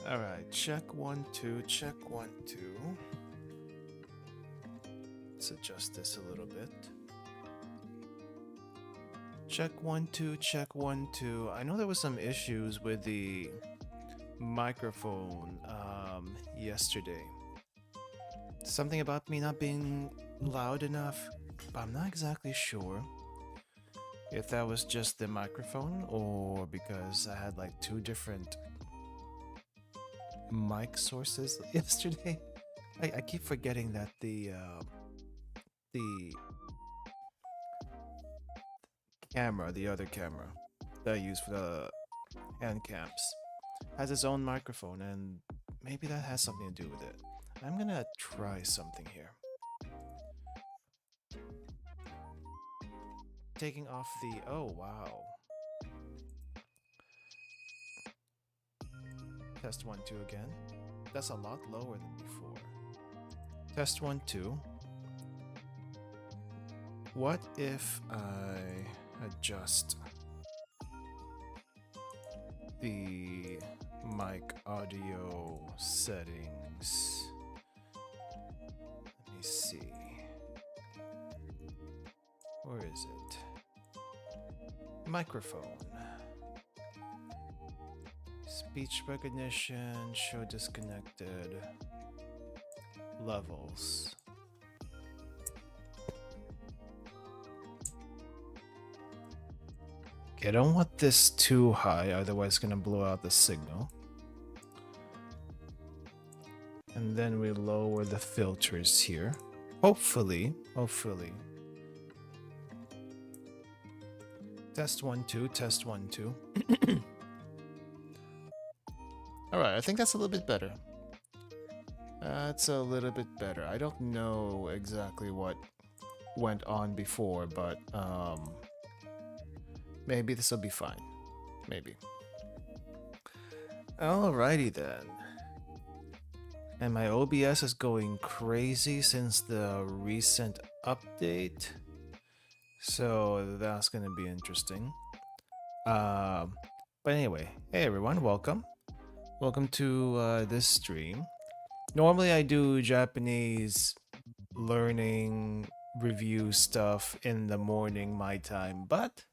All right, check 1 2, check 1 2. Let's adjust this a little bit. Check 1 2, check 1 2. I know there was some issues with the microphone yesterday. Something about me not being loud enough, but I'm not exactly sure if that was just the microphone or because I had like two different mic sources yesterday. I keep forgetting that the camera, the other camera that I use for the hand cams, has its own microphone, and maybe that has something to do with it. I'm gonna try something here. Taking off the. Oh, wow. Test 1 2 again. That's a lot lower than before. Test 1 2. What if I adjust the mic audio settings? Let me see. Where is it? Microphone. Speech recognition, show disconnected. Levels. Okay, I don't want this too high, otherwise it's gonna blow out the signal. And then we lower the filters here. Hopefully. Test 1 2, test 1 2. Alright, I think that's a little bit better. That's a little bit better. I don't know exactly what went on before, but maybe this will be fine. Maybe. Alrighty then. And my OBS is going crazy since the recent update. So that's gonna be interesting. But anyway, hey everyone, welcome. Welcome to this stream. Normally I do Japanese learning review stuff in the morning my time, but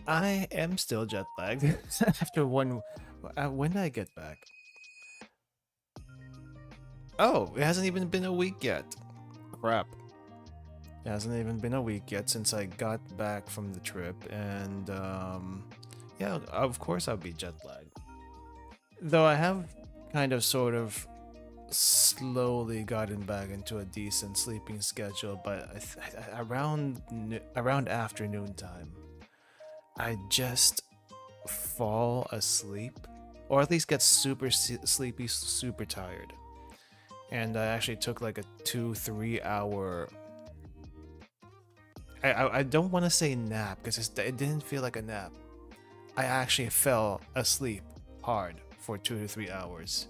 I am still jet lagged after one. When did I get back? Oh, it hasn't even been a week yet. Crap. It hasn't even been a week yet since I got back from the trip, and yeah, of course I'll be jet lagged. Though I have kind of sort of slowly gotten back into a decent sleeping schedule, but around afternoon time, I just fall asleep, or at least get super sleepy, super tired. And I actually took like a 2-3 hour. I don't want to say nap because it didn't feel like a nap. I actually fell asleep hard for 2 to 3 hours,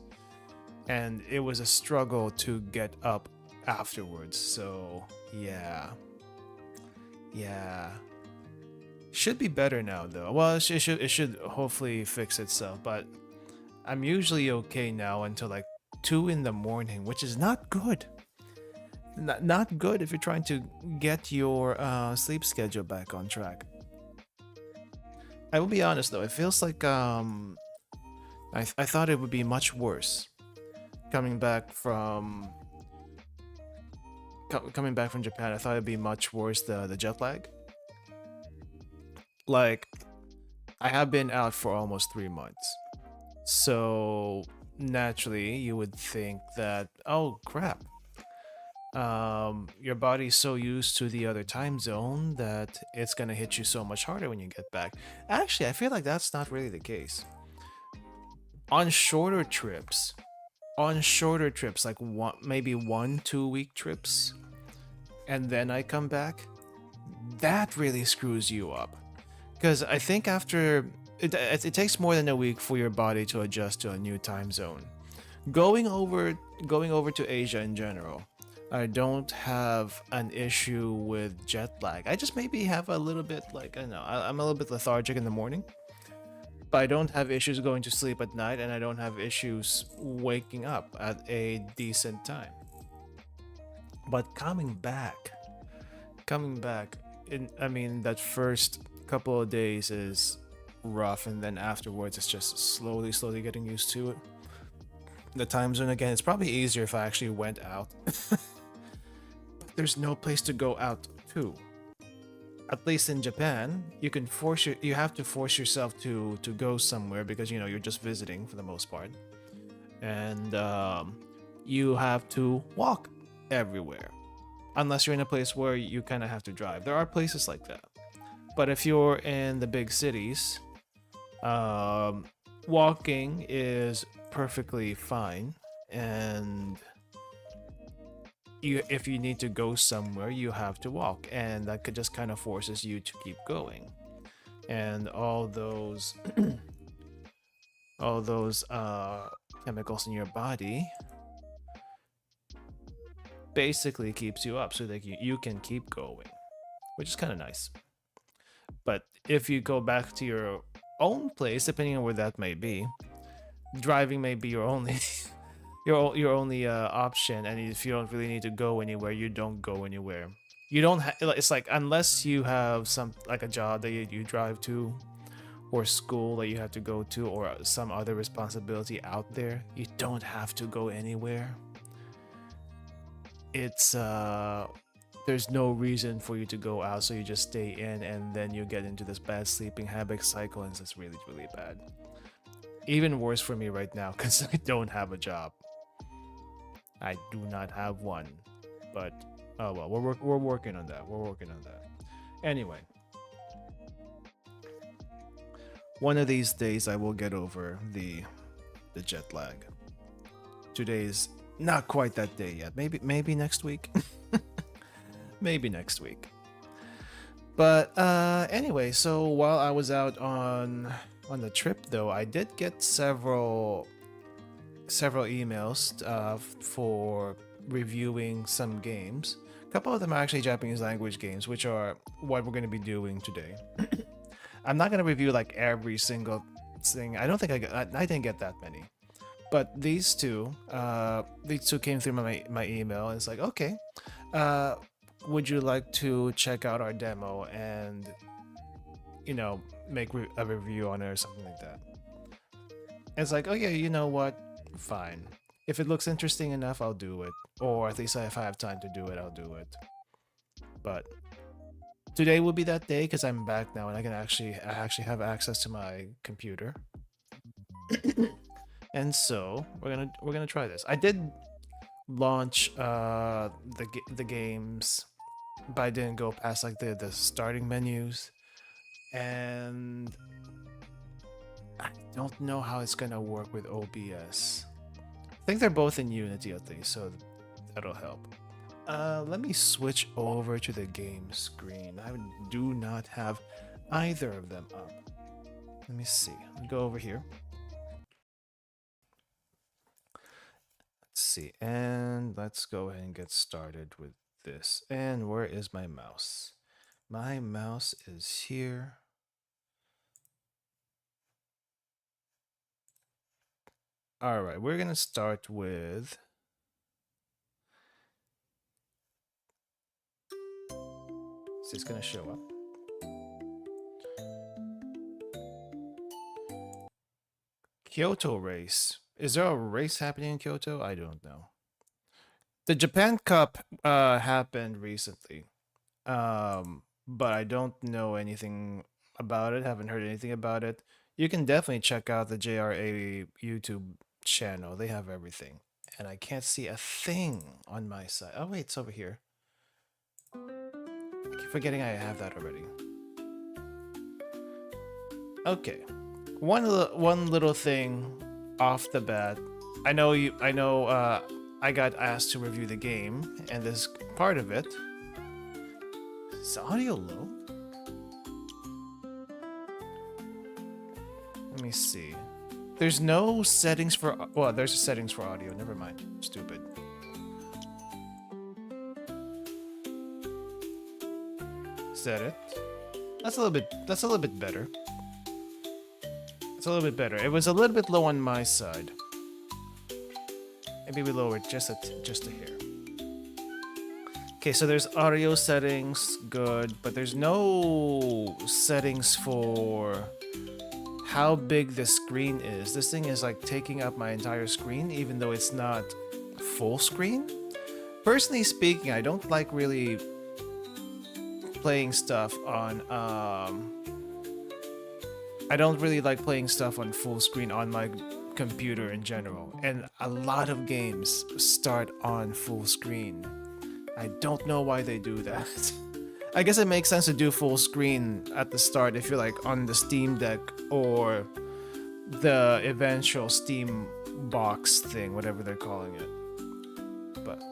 and it was a struggle to get up afterwards. So yeah, should be better now though. Well, it should hopefully fix itself, but I'm usually okay now until like 2 in the morning, which is not good. Not good if you're trying to get your sleep schedule back on track. I will be honest though, it feels like I thought it would be much worse coming back from Japan. I thought it'd be much worse, the jet lag. Like, I have been out for almost 3 months, so naturally you would think that, oh crap, your body's so used to the other time zone that it's gonna hit you so much harder when you get back. Actually, I feel like that's not really the case. On shorter trips, like maybe 1-2 week trips, and then I come back, that really screws you up. Because I think after it takes more than a week for your body to adjust to a new time zone. Going over to Asia in general, I don't have an issue with jet lag. I just maybe have a little bit, like, I don't know, I'm a little bit lethargic in the morning. but I don't have issues going to sleep at night, and I don't have issues waking up at a decent time. But coming back, I mean, that first couple of days is rough, and then afterwards, it's just slowly getting used to it. The time zone again, it's probably easier if I actually went out. But there's no place to go out to. At least in Japan, you have to force yourself to go somewhere because you're just visiting for the most part, and you have to walk everywhere, unless you're in a place where you kind of have to drive. There are places like that, but if you're in the big cities, walking is perfectly fine, and if you need to go somewhere, you have to walk, and that could just kind of forces you to keep going. And all those all those chemicals in your body basically keeps you up so that you can keep going, which is kind of nice. But if you go back to your own place, depending on where that may be, driving may be your only your only option. And if you don't really need to go anywhere, you don't go anywhere. You don't it's like, unless you have some, like, a job that you drive to, or school that you have to go to, or some other responsibility out there, you don't have to go anywhere. It's there's no reason for you to go out, so you just stay in, and then you get into this bad sleeping habit cycle, and it's really bad. Even worse for me right now, because I don't have a job. I do not have one, but oh well, we're working on that. We're working on that. Anyway, one of these days I will get over the jet lag. Today's not quite that day yet. Maybe next week. Maybe next week. But anyway, so while I was out on the trip, though, I did get several emails for reviewing some games. A couple of them are actually Japanese language games, which are what we're going to be doing today. I'm not going to review like every single thing. I don't think I didn't get that many. But these two came through my email, and it's like, okay, would you like to check out our demo and make a review on it or something like that? And it's like, oh yeah, you know what? Fine. If it looks interesting enough, I'll do it. Or at least if I have time to do it, I'll do it. But today will be that day because I'm back now and I actually have access to my computer. And so we're gonna try this. I did launch the games, but I didn't go past like the starting menus, and I don't know how it's gonna work with OBS. I think they're both in Unity at least, so that'll help. Let me switch over to the game screen. I do not have either of them up. Let me see. I'll go over here. Let's see, and let's go ahead and get started with this. And where is my mouse? My mouse is here. All right, we're gonna start with is this gonna show up? Kyoto race. Is there a race happening in Kyoto? I don't know. The Japan Cup happened recently, but I don't know anything about it. Haven't heard anything about it. You can definitely check out the JRA YouTube channel. They have everything, and I can't see a thing on my side. Oh wait, it's over here. I keep forgetting I have that already. Okay, one little thing off the bat. I know I got asked to review the game, and this part of it. Is the audio low? Let me see. There's no settings for, well, there's settings for audio. Never mind. Stupid. Is that it? That's a little bit better. It's a little bit better. It was a little bit low on my side. Maybe we lower it just a hair. Okay, so there's audio settings, good, but there's no settings for how big the screen is. This thing is like taking up my entire screen, even though it's not full screen. Personally speaking, I don't like really playing stuff on I don't really like playing stuff on full screen on my computer in general, and a lot of games start on full screen. I don't know why they do that. I guess it makes sense to do full screen at the start if you're like on the Steam Deck or the eventual Steam box thing, whatever they're calling it. But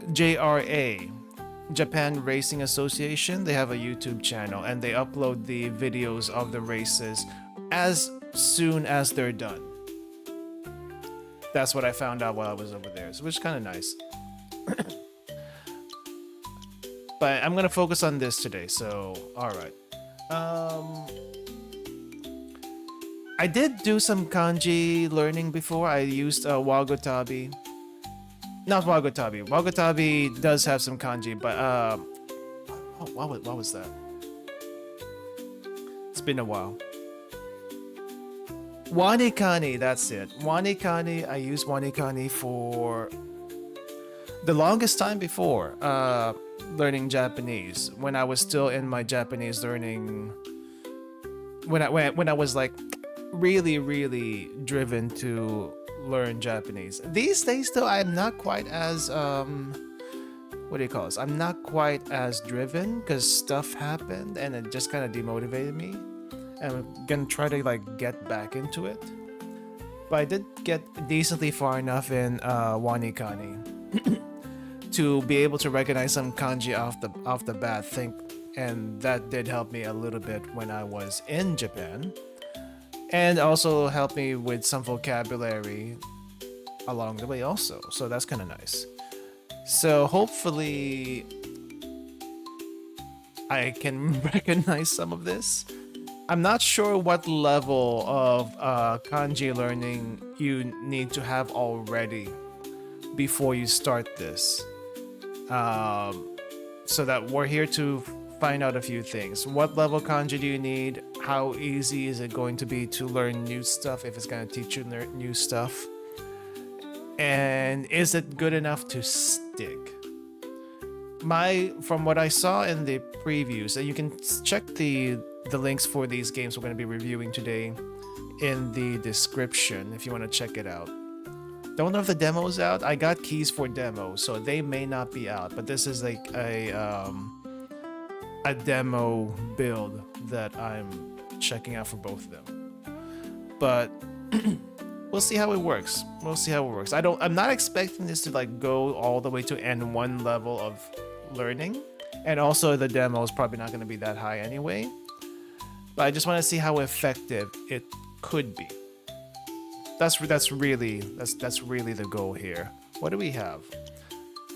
JRA, Japan Racing Association, they have a YouTube channel and they upload the videos of the races as soon as they're done. That's what I found out while I was over there, which is kind of nice. But I'm gonna focus on this today, so alright. I did do some kanji learning before. I used Wagotabi. Not Wagotabi. Wagotabi does have some kanji, but what was that? It's been a while. Wanikani, that's it. Wanikani, I used Wanikani for the longest time before learning Japanese. When I was still in my Japanese learning, when I was like really driven to learn Japanese. These days though, I'm not quite as what do you call this? I'm not quite as driven because stuff happened and it just kind of demotivated me. And I'm gonna try to like get back into it. But I did get decently far enough in Wanikani to be able to recognize some kanji off the bat. And that did help me a little bit when I was in Japan. And also helped me with some vocabulary along the way also. So that's kind of nice. So hopefully I can recognize some of this. I'm not sure what level of kanji learning you need to have already before you start this. So that we're here to find out a few things. What level kanji do you need? How easy is it going to be to learn new stuff if it's going to teach you new stuff? And is it good enough to stick? From what I saw in the previews, and you can check the links for these games we're going to be reviewing today in the description if you want to check it out. Don't know if the demo's out. I got keys for demo, so they may not be out, but this is like a demo build that I'm checking out for both of them. But we'll see how it works. I'm not expecting this to like go all the way to N1 level of learning, and also the demo is probably not going to be that high anyway. But I just want to see how effective it could be. That's really the goal here. What do we have?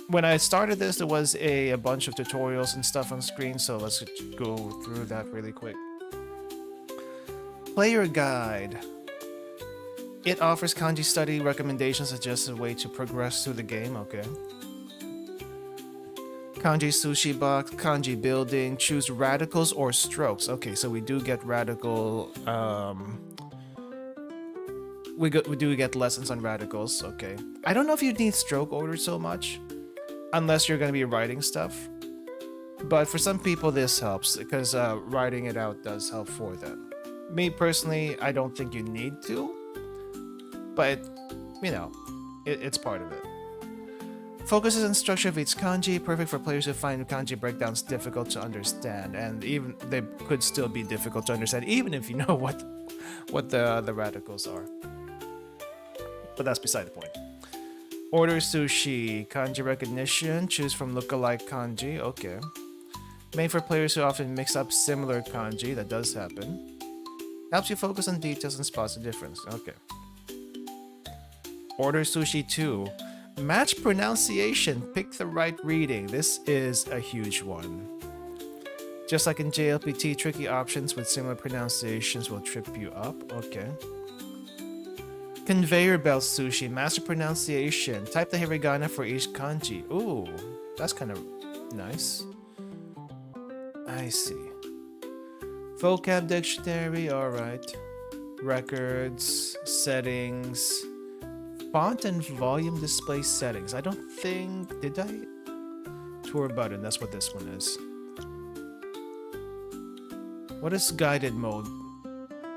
When I started this, there was a bunch of tutorials and stuff on screen, so let's go through that really quick. Player guide. It offers kanji study recommendations, suggests a way to progress through the game. Okay. Kanji sushi box, kanji building, choose radicals or strokes. Okay, so we do get radical. We do get lessons on radicals. Okay. I don't know if you need stroke order so much, unless you're going to be writing stuff. But for some people, this helps because writing it out does help for them. Me personally, I don't think you need to, but you know, it's part of it. Focuses on structure of each kanji, perfect for players who find kanji breakdowns difficult to understand, and even they could still be difficult to understand even if you know what the radicals are. But that's beside the point. Order sushi, kanji recognition, choose from lookalike kanji. Okay. Made for players who often mix up similar kanji. That does happen. Helps you focus on details and spots the difference. Okay. Order sushi 2. Match pronunciation. Pick the right reading. This is a huge one. Just like in JLPT, tricky options with similar pronunciations will trip you up. Okay. Conveyor belt sushi, master pronunciation. Type the hiragana for each kanji. Ooh, that's kind of nice. I see. Vocab dictionary, alright. Records, settings, font and volume display settings. I don't think, did I? Tour button, that's what this one is. What is guided mode?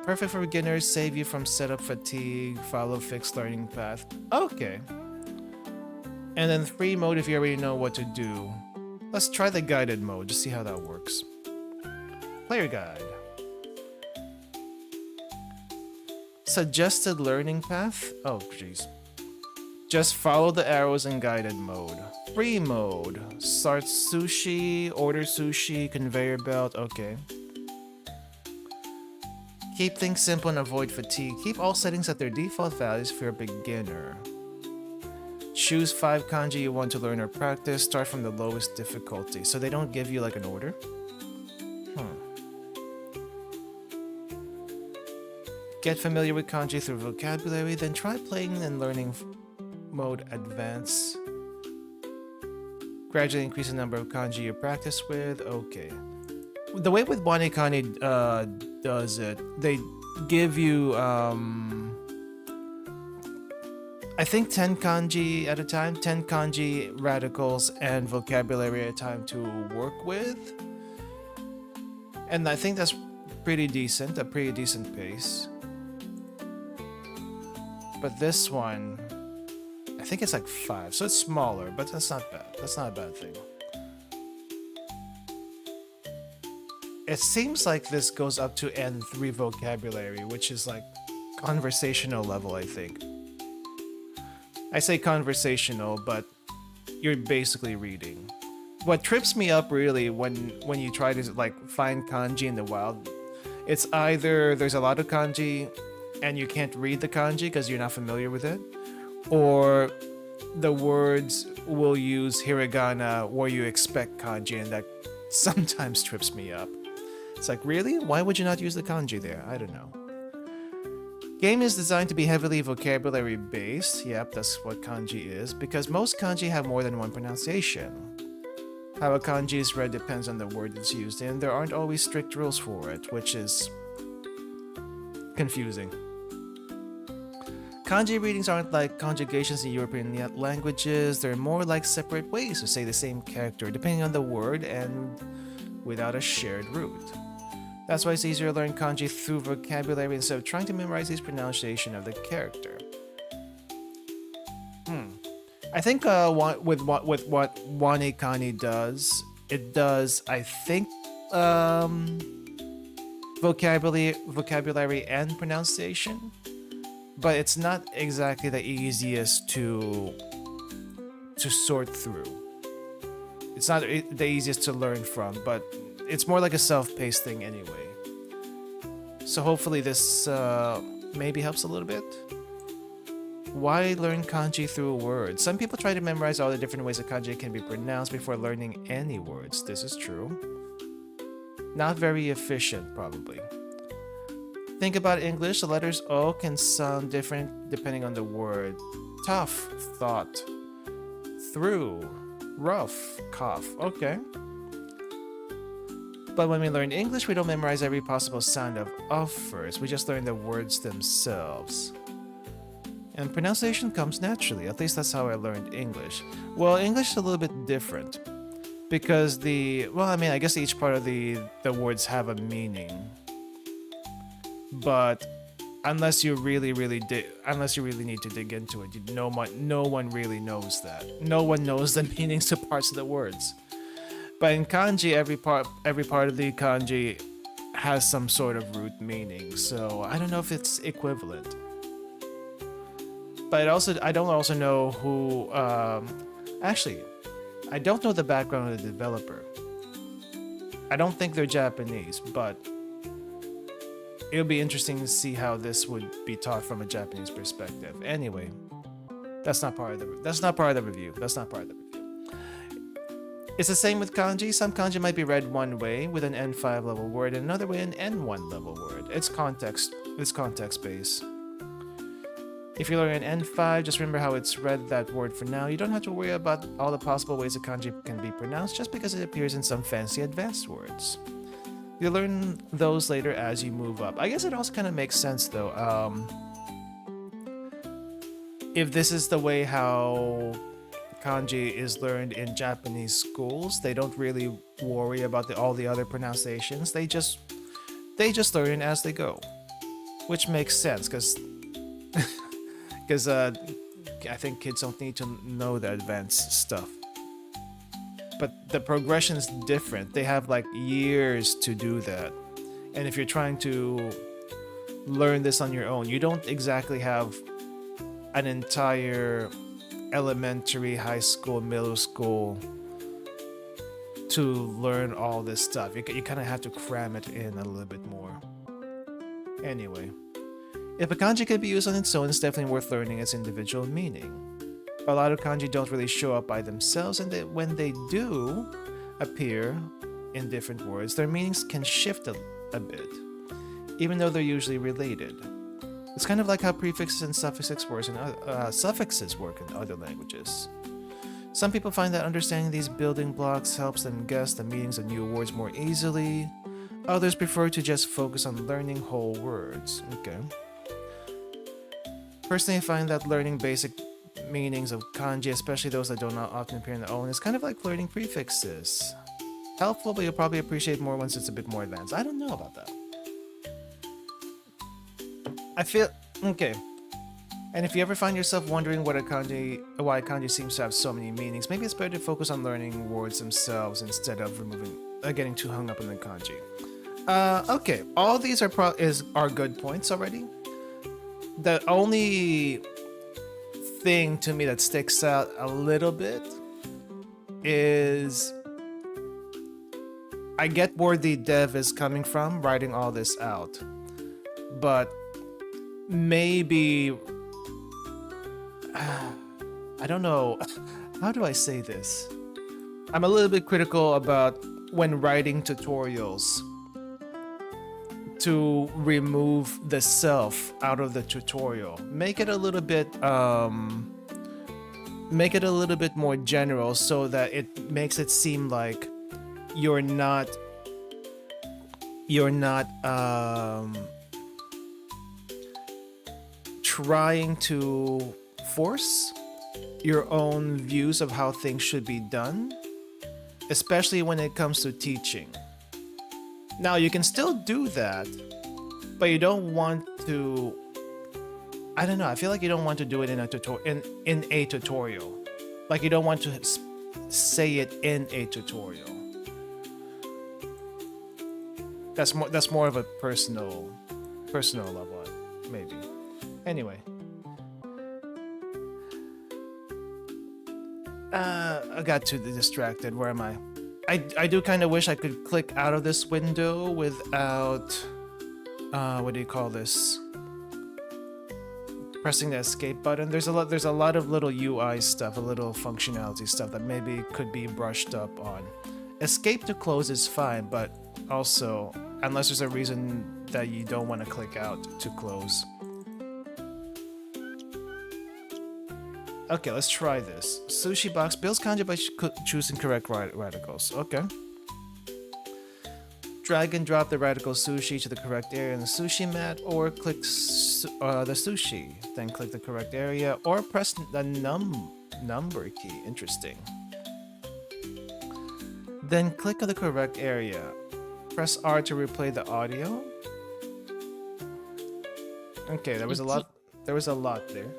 Perfect for beginners, save you from setup fatigue, follow fixed learning path. Okay. And then free mode if you already know what to do. Let's try the guided mode, just see how that works. Player guide. Suggested learning path? Oh, jeez. Just follow the arrows in guided mode. Free mode. Start sushi, order sushi, conveyor belt, okay. Keep things simple and avoid fatigue. Keep all settings at their default values for a beginner. Choose 5 kanji you want to learn or practice. Start from the lowest difficulty. So they don't give you like an order? Get familiar with kanji through vocabulary, then try playing and learning mode advance. Gradually increase the number of kanji you practice with. Okay. The way with Wanikani does it, they give you I think 10 kanji at a time, 10 kanji radicals and vocabulary at a time to work with. And I think that's pretty decent, a pretty decent pace. But this one, I think it's like 5, so it's smaller, but that's not bad. That's not a bad thing. It seems like this goes up to N3 vocabulary, which is like conversational level, I think. I say conversational, but you're basically reading. What trips me up really when you try to like find kanji in the wild, it's either there's a lot of kanji and you can't read the kanji because you're not familiar with it, or the words will use hiragana where you expect kanji, and that sometimes trips me up. It's like, really? Why would you not use the kanji there? I don't know. Game is designed to be heavily vocabulary based. Yep, that's what kanji is, because most kanji have more than one pronunciation. How a kanji is read depends on the word it's used in. There aren't always strict rules for it, which is confusing. Kanji readings aren't like conjugations in European languages. They're more like separate ways to say the same character, depending on the word and without a shared root. That's why it's easier to learn kanji through vocabulary instead of trying to memorize each pronunciation of the character. I think with what Wanikani does, it does, I think, vocabulary and pronunciation, but it's not exactly the easiest to sort through. It's not the easiest to learn from, but it's more like a self-paced thing anyway. So hopefully this maybe helps a little bit. Why learn kanji through words? Some people try to memorize all the different ways a kanji can be pronounced before learning any words. This is true. Not very efficient, probably. Think about English. The letters O can sound different depending on the word. Tough, thought. Through, rough, cough. Okay. But when we learn English, we don't memorize every possible sound of first. We just learn the words themselves. And pronunciation comes naturally. At least that's how I learned English. Well, English is a little bit different. Because I guess each part of the words have a meaning. But unless you really need to dig into it, no one really knows that. No one knows the meanings to parts of the words. But in kanji, every part of the kanji has some sort of root meaning. So I don't know if it's equivalent. But I don't also know who. Actually, I don't know the background of the developer. I don't think they're Japanese, but it'll be interesting to see how this would be taught from a Japanese perspective. Anyway, that's not part of the review. It's the same with kanji. Some kanji might be read one way with an N5 level word and another way an N1 level word. It's context based. If you learn an N5, just remember how it's read that word for now. You don't have to worry about all the possible ways a kanji can be pronounced just because it appears in some fancy advanced words. You'll learn those later as you move up. I guess it also kind of makes sense though. If this is the way how kanji is learned in Japanese schools, they don't really worry about all the other pronunciations. They just learn as they go, which makes sense because I think kids don't need to know the advanced stuff. But the progression is different. They have like years to do that, and if you're trying to learn this on your own, you don't exactly have an entire elementary, high school, middle school to learn all this stuff. You kind of have to cram it in a little bit more. Anyway, if a kanji could be used on its own, it's definitely worth learning its individual meaning. A lot of kanji don't really show up by themselves, and when they do appear in different words, their meanings can shift a bit, even though they're usually related. It's kind of like how prefixes and suffixes work in other languages. Some people find that understanding these building blocks helps them guess the meanings of new words more easily. Others prefer to just focus on learning whole words. Okay. Personally, I find that learning basic meanings of kanji, especially those that do not often appear on their own, is kind of like learning prefixes. Helpful, but you'll probably appreciate more once it's a bit more advanced. I don't know about that. I feel okay. And if you ever find yourself wondering why kanji seems to have so many meanings, maybe it's better to focus on learning words themselves instead of getting too hung up on the kanji. Okay, all these are good points already. The only thing to me that sticks out a little bit is I get where the dev is coming from writing all this out, but maybe I don't know, how do I say this? I'm a little bit critical about when writing tutorials to remove the self out of the tutorial. Make it a little bit more general so that it makes it seem like you're not trying to force your own views of how things should be done, especially when it comes to teaching. Now, you can still do that, but you don't want to, I don't know, I feel like you don't want to do it in a tutorial. Like you don't want to say it in a tutorial. That's more of a personal level, maybe. Anyway. I got too distracted. Where am I? I do kind of wish I could click out of this window without, what do you call this? Pressing the escape button. There's a lot of little UI stuff, a little functionality stuff that maybe could be brushed up on. Escape to close is fine, but also, unless there's a reason that you don't want to click out to close. Okay, let's try this. Sushi box builds kanji by choosing correct radicals. Okay. Drag and drop the radical sushi to the correct area in the sushi mat, or click the sushi, then click the correct area, or press the number key. Interesting. Then click on the correct area. Press R to replay the audio. Okay, there was a lot there.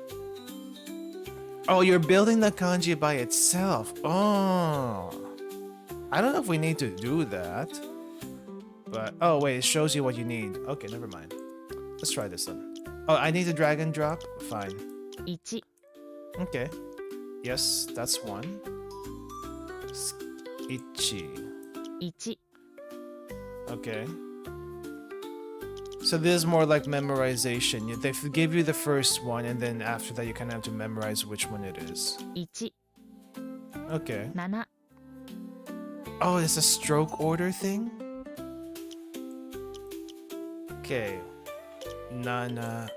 Oh, you're building the kanji by itself. Oh. I don't know if we need to do that. But, oh wait, it shows you what you need. Okay, never mind. Let's try this one. Oh, I need to drag and drop? Fine. 1 Okay. Yes, that's one. Ichi. 1 Okay. So this is more like memorization. They give you the first one, and then after that you kind of have to memorize which one it is. 1 Okay. 7 Oh, it's a stroke order thing? Okay. Nana.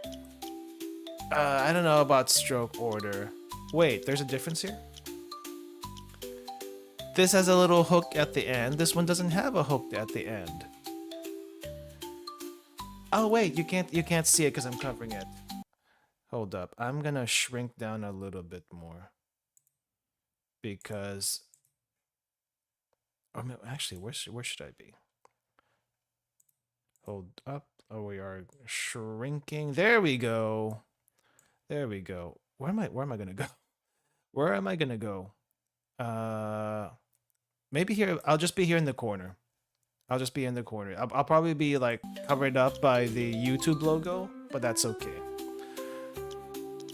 I don't know about stroke order. Wait, there's a difference here? This has a little hook at the end. This one doesn't have a hook at the end. Oh wait, you can't see it because I'm covering it. Hold up. I'm gonna shrink down a little bit more. Because actually, where should I be? Hold up. Oh, we are shrinking. There we go. There we go. Where am I gonna go? Where am I gonna go? Maybe here. I'll just be here in the corner. I'll just be in the corner. I'll probably be like covered up by the YouTube logo, but that's okay.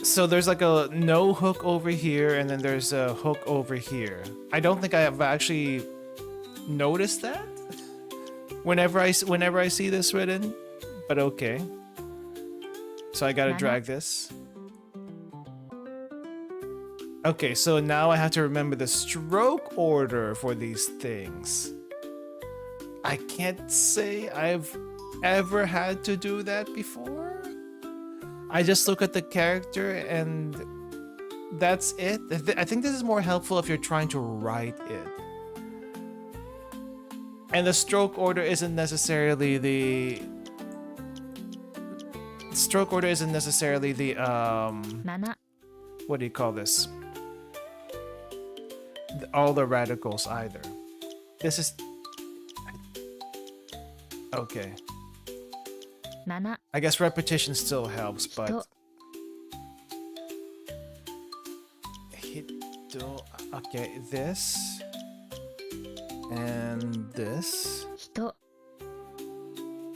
So there's like a no hook over here, and then there's a hook over here. I don't think I have actually noticed that whenever I see this written, but okay. So I gotta drag this. Okay, so now I have to remember the stroke order for these things. I can't say I've ever had to do that before. I just look at the character and that's it. I think this is more helpful if you're trying to write it. And the stroke order isn't necessarily the what do you call this? All the radicals either. This is okay. I guess repetition still helps, but okay, this and this.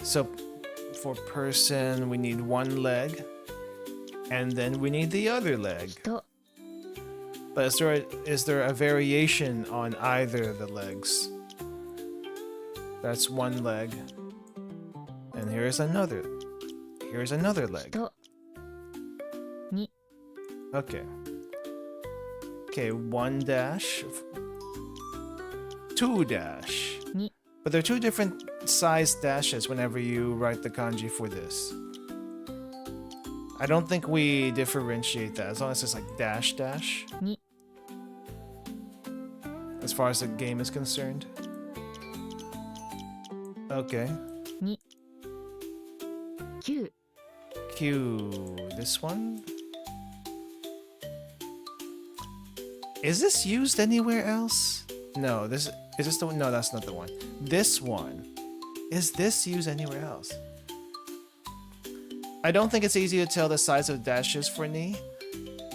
So for person, we need one leg, and then we need the other leg. But is there a variation on either of the legs? That's one leg. And here's another. Here's another leg. Okay. Okay, 1 dash. 2 dash. But they're two different size dashes whenever you write the kanji for this. I don't think we differentiate that as long as it's like dash dash. As far as the game is concerned. Okay. Q. This one? Is this used anywhere else? No, is this the one? No, that's not the one. This one. Is this used anywhere else? I don't think it's easy to tell the size of dashes for knee.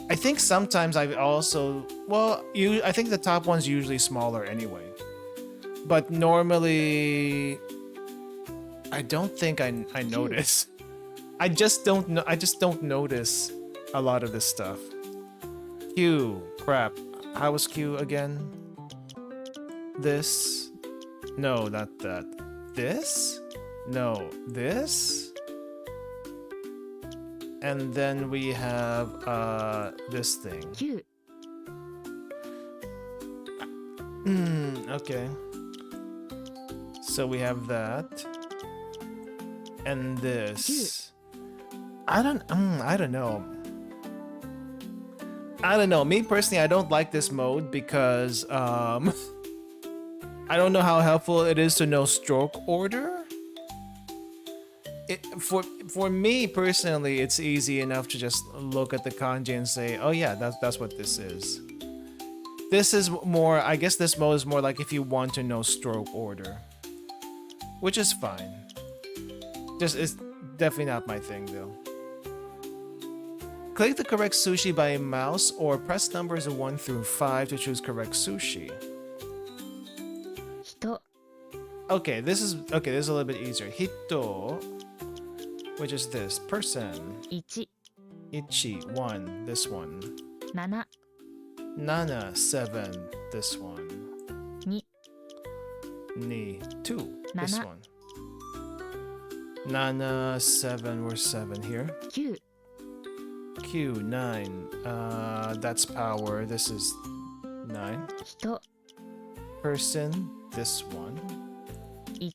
I think sometimes I also... Well, I think the top one's usually smaller anyway. But normally... I don't think I notice. I just don't notice a lot of this stuff. Q. Crap. How was Q again? This? No, not that. This? No, this? And then we have this thing. Okay. So we have that. And this. I don't know. I don't know. Me personally, I don't like this mode because I don't know how helpful it is to know stroke order. For me personally, it's easy enough to just look at the kanji and say, "Oh yeah, that's what this is." This is more, I guess this mode is more like if you want to know stroke order, which is fine. Just it's definitely not my thing though. Click the correct sushi by mouse or press numbers 1 through 5 to choose correct sushi. Okay, this is a little bit easier. Hito, which is this person. Ichi, 1, this one. Nana, 7, this one. Ni, 2, this one. Nana, 7, we're 7 here. Q, 9, that's power, this is 9. person, this one. 1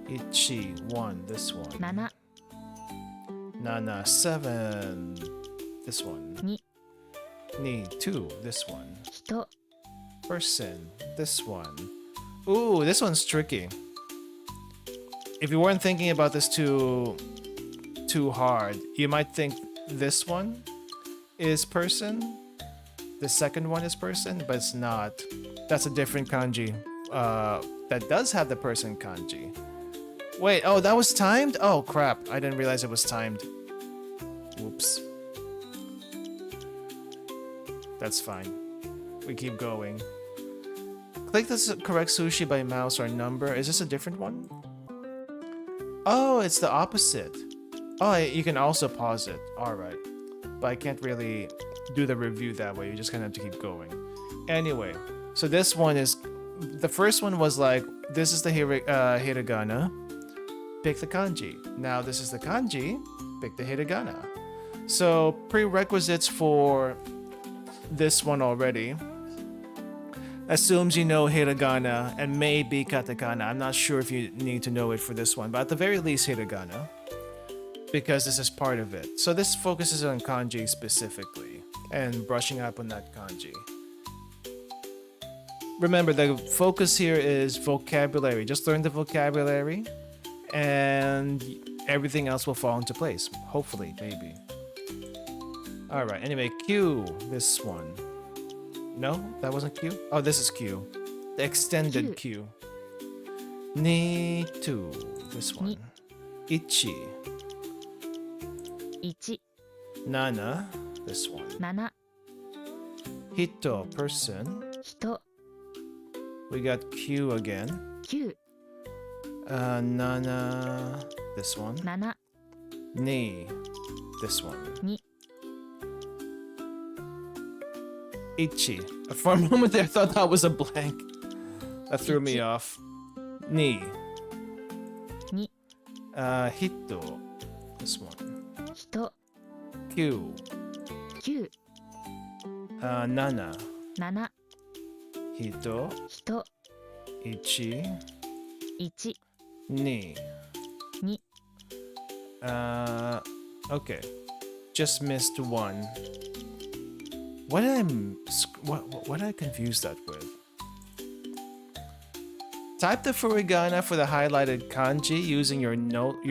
Ichi, one, this one. 7 Nana, seven, this one. 2 Ni, two, this one. 人 Person, this one. Ooh, this one's tricky. If you weren't thinking about this too hard, you might think this one is person. The second one is person, but it's not. That's a different kanji. That does have the person kanji. Wait, oh, that was timed? Oh, crap. I didn't realize it was timed. Whoops. That's fine. We keep going. Click the correct sushi by mouse or number. Is this a different one? Oh, it's the opposite. Oh, you can also pause it. Alright. But I can't really do the review that way. You just kind of have to keep going. Anyway, so this one is... The first one was like, this is the hiragana. Pick the kanji. Now this is the kanji. Pick the hiragana. So prerequisites for this one already assumes you know hiragana and maybe katakana. I'm not sure if you need to know it for this one, but at the very least hiragana, because this is part of it. So this focuses on kanji specifically and brushing up on that kanji. Remember, the focus here is vocabulary. Just learn the vocabulary and everything else will fall into place. Hopefully, maybe. Alright, anyway, Q, this one. No, that wasn't Q? Oh, this is Q. The extended Q. Ni, two, this one. Ichi. 1 Nana, this one. 7 Hito, person. 人 We got Q again. 9 Nana, this one. 7 Ni, this one. 2 Ichi. For a moment there, I thought that was a blank. That threw me off. Ni. 2 Hito, this one. 人 Q. 9 Nana. 7 Hito. 人 Ichi. 1 Ni. 2 Okay. Just missed one. What did I confuse that with? Type the furigana for the highlighted kanji using your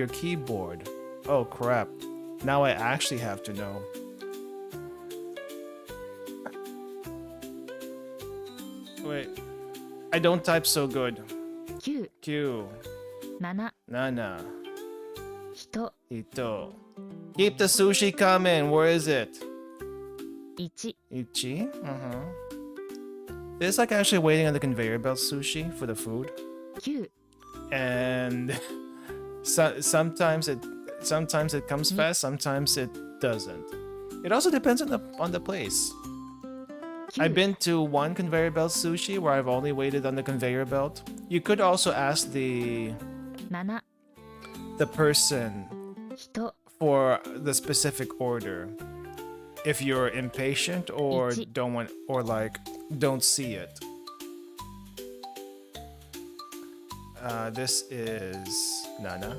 keyboard. Oh crap. Now I actually have to know. Wait. I don't type so good. 9 Q. 7 Nana. 人 Hito. Keep the sushi coming. Where is it? 1 Ichi. This is like actually waiting on the conveyor belt sushi for the food. 9 And sometimes it comes fast, sometimes it doesn't. It also depends on the place. I've been to one conveyor belt sushi where I've only waited on the conveyor belt. You could also ask the 7 person 人 for the specific order if you're impatient or Ichi. don't see it. This is Nana.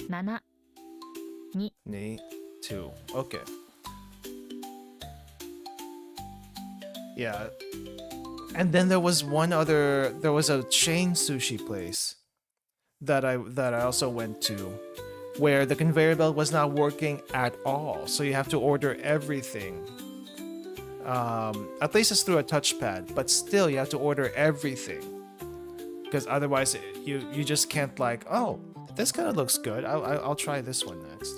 7 2 Ni, two. Okay. Yeah. And then there was a chain sushi place that I also went to where the conveyor belt was not working at all. So you have to order everything. At least it's through a touchpad, but still you have to order everything. Because otherwise you just can't like, oh, this kind of looks good. I'll try this one next.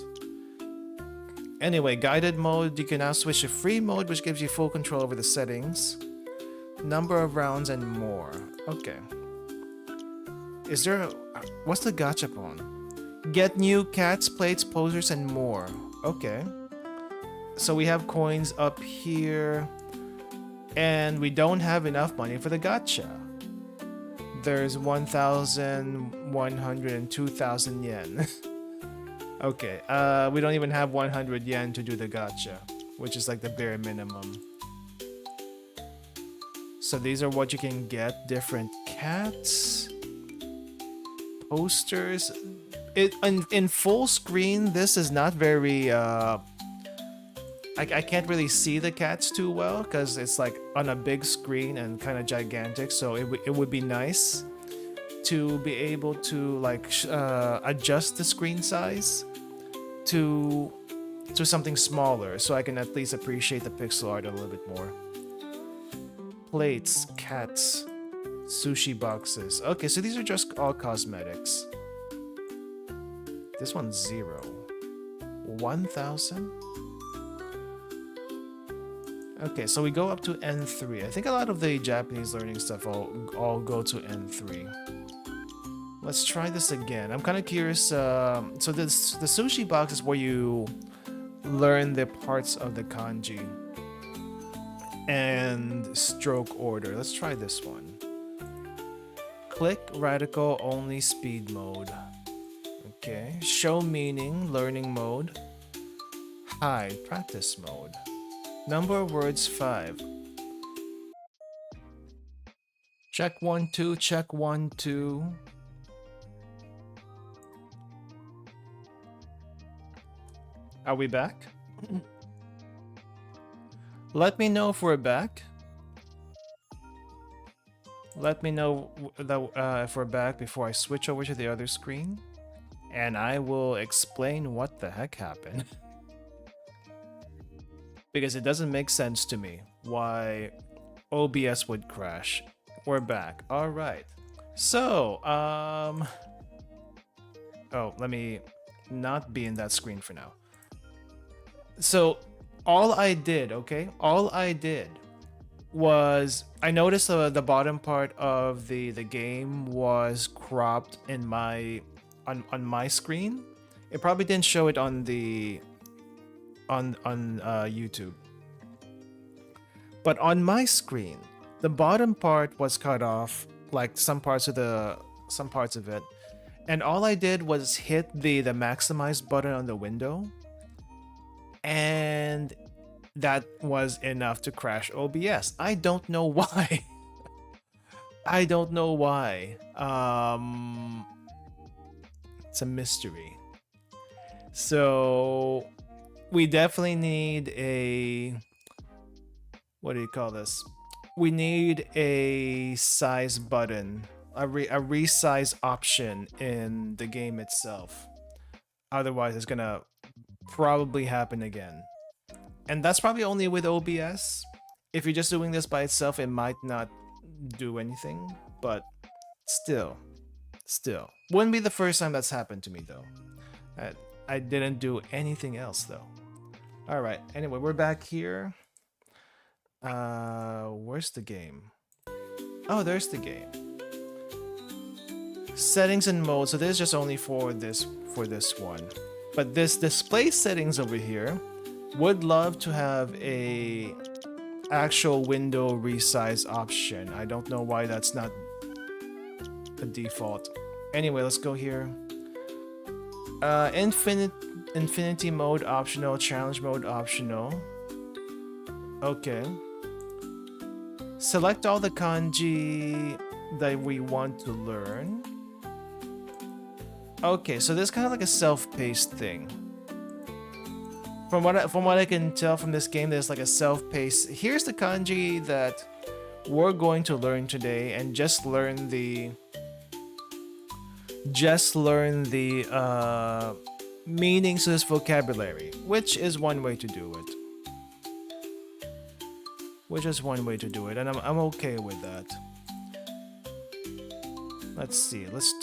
Anyway, guided mode, you can now switch to free mode, which gives you full control over the settings, number of rounds, and more. Okay. What's the gachapon? Get new cats, plates, posers, and more. Okay. So we have coins up here, and we don't have enough money for the gacha. There's 1,100 and 2,000 yen. Okay, we don't even have 100 yen to do the gacha, which is like the bare minimum. So these are what you can get. Different cats, posters. In full screen, this is not very I can't really see the cats too well because it's like on a big screen and kind of gigantic. So it would be nice to be able to like adjust the screen size to something smaller so I can at least appreciate the pixel art a little bit more. Plates, cats, sushi boxes. Okay, so these are just all cosmetics. This one's 0. 1,000? Okay, so we go up to N3. I think a lot of the Japanese learning stuff all go to N3. Let's try this again. I'm kind of curious. So the sushi box is where you learn the parts of the kanji and stroke order. Let's try this one. Click radical only speed mode. Okay. Show meaning learning mode. Hide practice mode. Number of words 5. Check 1 2. Check 1 2. Are we back? Let me know if we're back. Let me know that if we're back before I switch over to the other screen. And I will explain what the heck happened. Because it doesn't make sense to me why OBS would crash. We're back. All right. So, oh, let me not be in that screen for now. So, all I did was I noticed the bottom part of the game was cropped in my on my screen. It probably didn't show it on the on YouTube. But on my screen, the bottom part was cut off, like some parts of it. And all I did was hit the maximize button on the window. And that was enough to crash OBS. I don't know why. I don't know why. It's a mystery. So we definitely need a, what do you call this? We need a size button, a resize option in the game itself. Otherwise, it's gonna probably happen again. And that's probably only with OBS. If you're just doing this by itself, it might not do anything, but still. Wouldn't be the first time that's happened to me though. I didn't do anything else though. All right, anyway, we're back here. Where's the game? Oh, there's the game. Settings and mode. So this is just only for this one. But this display settings over here would love to have a actual window resize option. I don't know why that's not a default. Anyway, let's go here. Infinity mode optional, challenge mode optional. Okay. Select all the kanji that we want to learn. Okay, so this is kind of like a self-paced thing. From what I can tell from this game, there's like a self-paced. Here's the kanji that we're going to learn today, and just learn the meanings of this vocabulary, which is one way to do it. And I'm okay with that. Let's see. Let's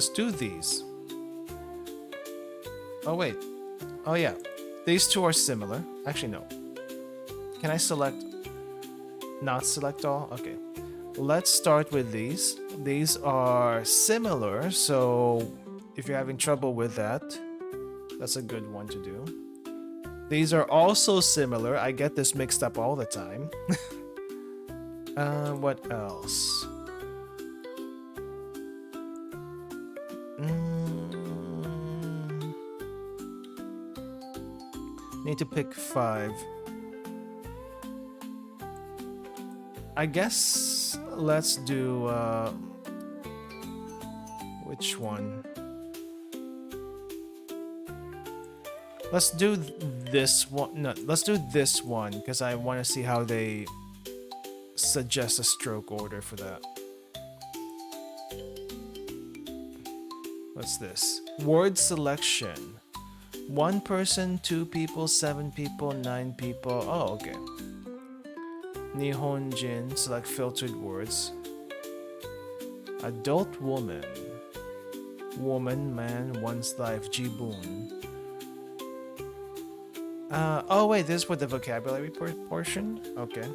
do these. Oh wait. Oh yeah. These two are similar. Actually no. Can I select? Not select all? Okay. Let's start with these. These are similar, so if you're having trouble with that, that's a good one to do. These are also similar. I get this mixed up all the time. What else? Need to pick 5. I guess let's do which one? Let's do this one. No, let's do this one because I want to see how they suggest a stroke order for that. What's this? Word selection. 1 person, 2 people, 7 people, 9 people. Oh, okay. Nihonjin, select filtered words. Adult woman. Woman, man, one's life, jibun. Oh wait, this is for the vocabulary portion? Okay.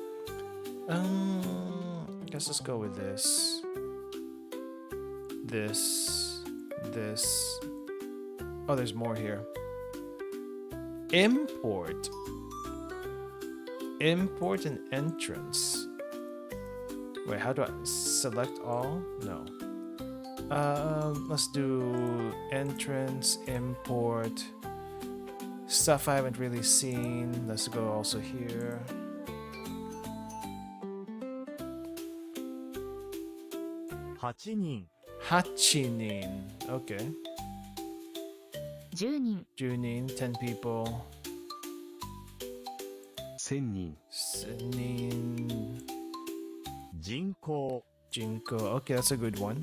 Guess let's go with this. This. Oh, there's more here. Import. Import and entrance. Wait, how do I select all? No. Let's do entrance, import. Stuff I haven't really seen. Let's go also here. Hachinin. Okay. 10人 Junin, 10 people. 1000人 Sinin. 人口 Jinko. Okay, that's a good one.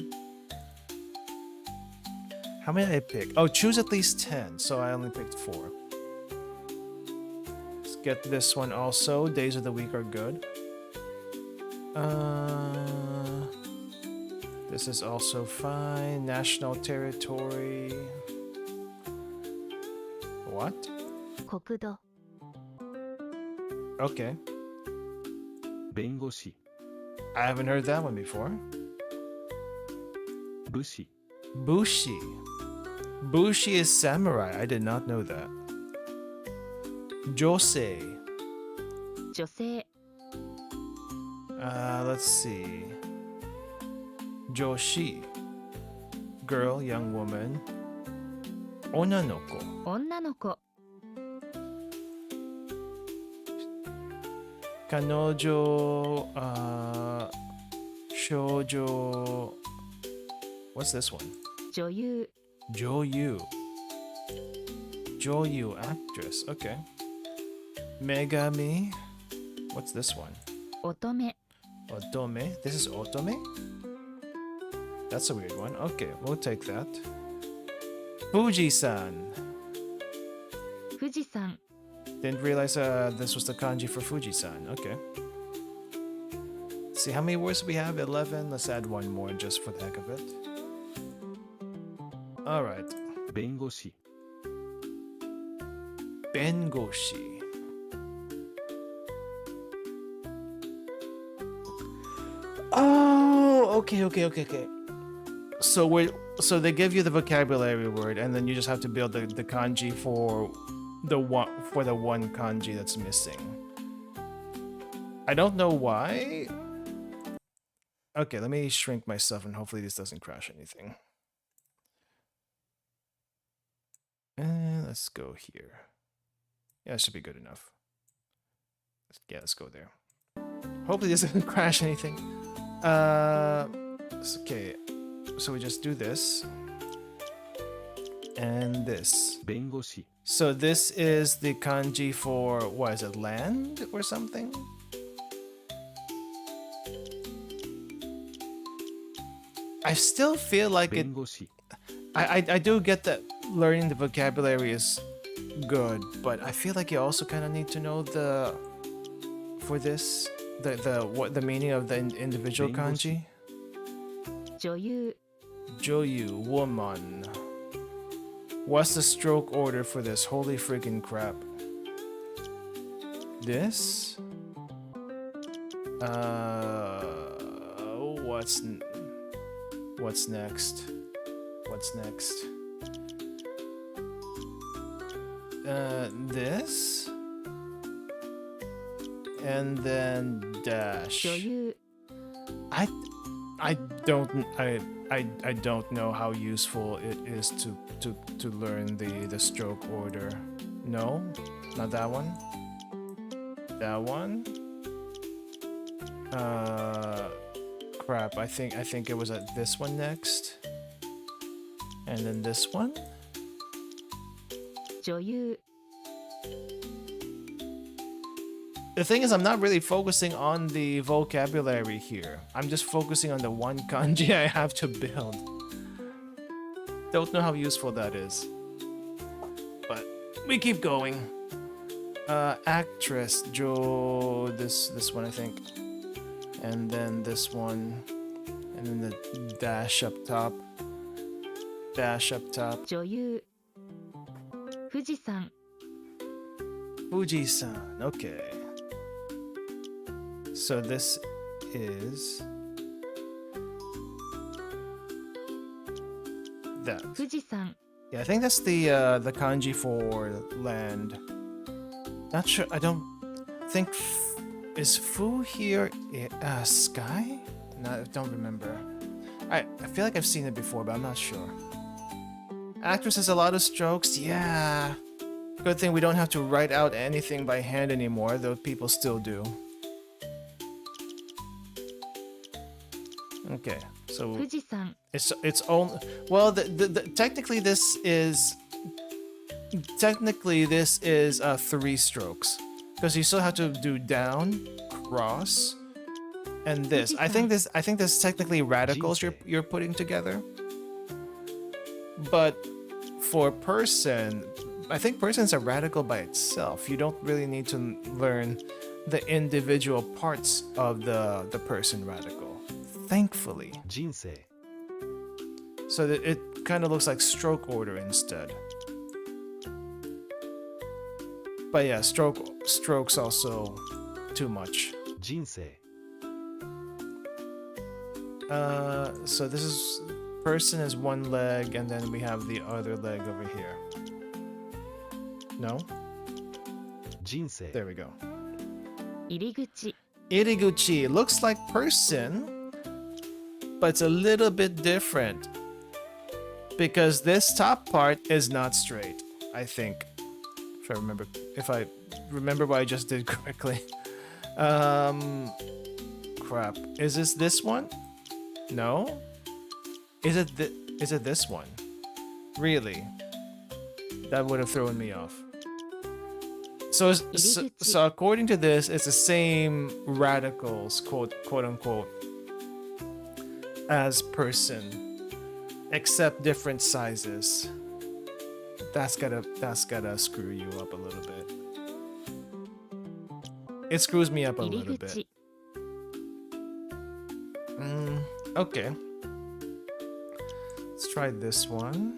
How many did I pick? Oh, choose at least 10. So I only picked 4. Let's get this one also. Days of the week are good. This is also fine. National territory. What? 国土 Okay. 弁護士 I haven't heard that one before. 武士 Bushi. Bushi is samurai. I did not know that. Josei. 女性 Let's see. Joshi. Girl, young woman. Onanoko. 女の子 Kanojo. Shoujo. What's this one? 女優 Joyu. Joyu, actress. Okay. Megami. What's this one? 乙女 Otome. This is Otome? That's a weird one. Okay, we'll take that. Fuji-san. 富士山 Didn't realize this was the kanji for Fuji-san. Okay. Let's see how many words we have? 11. Let's add one more just for the heck of it. Alright. 弁護士 Bengoshi. Oh, okay. So they give you the vocabulary word, and then you just have to build the kanji for the one kanji that's missing. I don't know why. Okay, let me shrink myself, and hopefully this doesn't crash anything. And let's go here. Yeah, that should be good enough. Yeah, let's go there. Hopefully this doesn't crash anything. Okay, so we just do this. And this. 弁護士 So this is the kanji for, what is it, land or something? I still feel like it. 弁護士 I do get that learning the vocabulary is good, but I feel like you also kind of need to know for this the meaning of the individual kanji. 女優 Joyu, woman. What's the stroke order for this? Holy freaking crap. This? What's next? What's next? This? And then dash. 女優 I don't know how useful it is to learn the stroke order. No, not that one. That one. Uh, crap. I think it was at this one next, and then this one. 女優 The thing is, I'm not really focusing on the vocabulary here. I'm just focusing on the one kanji I have to build. Don't know how useful that is. But we keep going. Actress, Jo, this one I think. And then this one. And then the dash up top. Dash up top. 女優富士山 Fuji-san, okay. So this is that. 富士山 Yeah, I think that's the kanji for land. Not sure. I don't think is Fu here sky? No, I don't remember. I feel like I've seen it before, but I'm not sure. Actress has a lot of strokes. Yeah. Good thing we don't have to write out anything by hand anymore, though people still do. Okay, so 富士山 it's only well technically this is 3 strokes because you still have to do down, cross, and this. I think this technically radicals you're putting together. But for person, I think person's a radical by itself. You don't really need to learn the individual parts of the person radical. Thankfully. 人生 So that it kind of looks like stroke order instead. But yeah, strokes also too much. 人生 So this is person is one leg and then we have the other leg over here. No? 人生 There we go. 入り口 Iriguchi looks like person, but it's a little bit different because this top part is not straight. I think, if I remember what I just did correctly. Crap. Is this one? No. Is it this one? Really? That would have thrown me off. So according to this, it's the same radicals, quote unquote, as person, except different sizes. That's gotta screw you up a little bit. It screws me up a 入り little bit. 口 Okay. Let's try this one.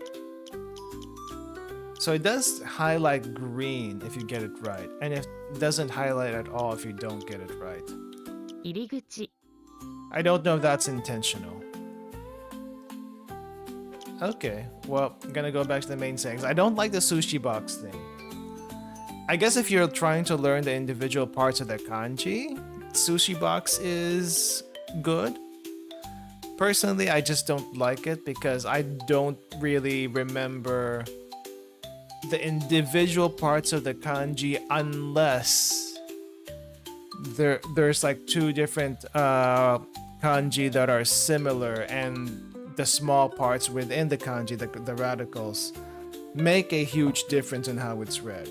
So it does highlight green if you get it right, and it doesn't highlight at all if you don't get it right. 入り口 I don't know if that's intentional. Okay, well, I'm gonna go back to the main settings. I don't like the sushi box thing. I guess if you're trying to learn the individual parts of the kanji, sushi box is good. Personally, I just don't like it because I don't really remember the individual parts of the kanji unless there's like 2 different kanji that are similar, and the small parts within the kanji, the radicals, make a huge difference in how it's read.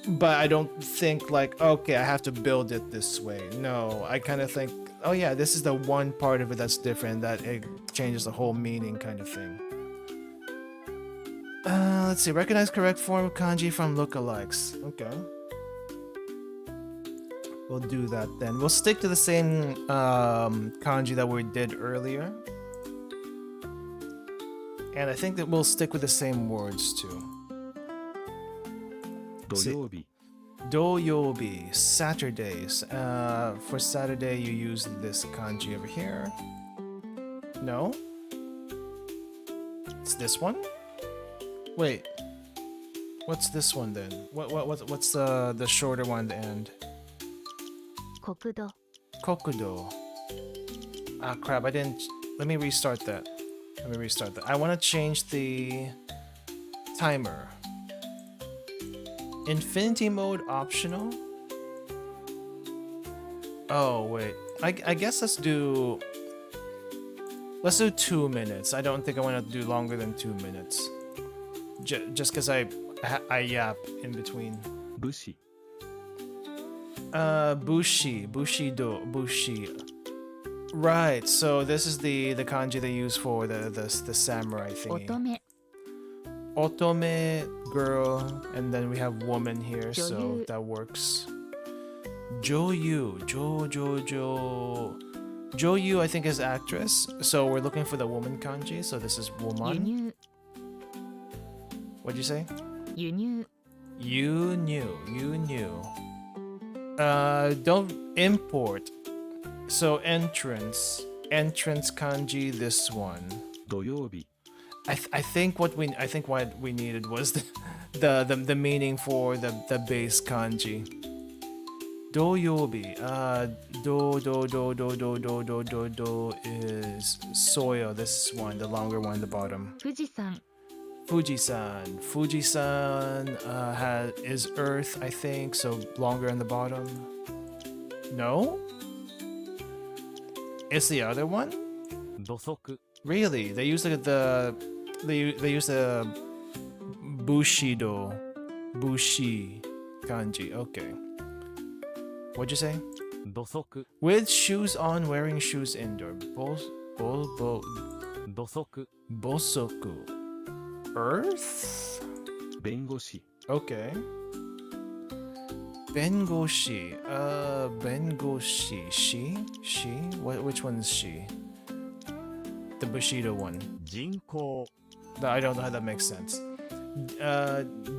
But I don't think like, okay, I have to build it this way. No, I kind of think, oh yeah, this is the one part of it that's different, that it changes the whole meaning kind of thing. Let's see, recognize correct form of kanji from lookalikes. Okay. We'll do that then. We'll stick to the same kanji that we did earlier. And I think that we'll stick with the same words too. 土曜日 Doyobi, Saturdays. For Saturday, you use this kanji over here. No? It's this one? Wait. What's this one then? What's the shorter one at the end? 国土 Kokudo. Ah, crap, I didn't... Let me restart that. I want to change the timer. Infinity mode optional? Oh wait, I guess let's do 2 minutes. I don't think I want to do longer than 2 minutes. Just because I yap in between. 武士 Bushi. Right. So this is the kanji they use for the samurai 乙 thingy. 女 Otome, girl, and then we have woman here, so Joyu. that works. Joyu, Joyu, I think is actress. So we're looking for the woman kanji. So this is 輸 woman. 入 What'd you say? 輸入 You knew. Don't import. So entrance kanji. This one. 土曜日 I think what we needed was the meaning for the base kanji. Doyobi. Do is soil. This one, the longer one, the bottom. 富士山 Fujisan is earth, I think, so longer on the bottom. No? It's the other one? 土足 Really? They use they use the bushi kanji. Okay. What'd you say? 土足 With shoes on, wearing shoes indoor.土足 Bosoku. Earth? 弁護士 Okay. Bengoshi. Bengoshi. She? Which one is she? The Bushido one. 人口 I don't know how that makes sense.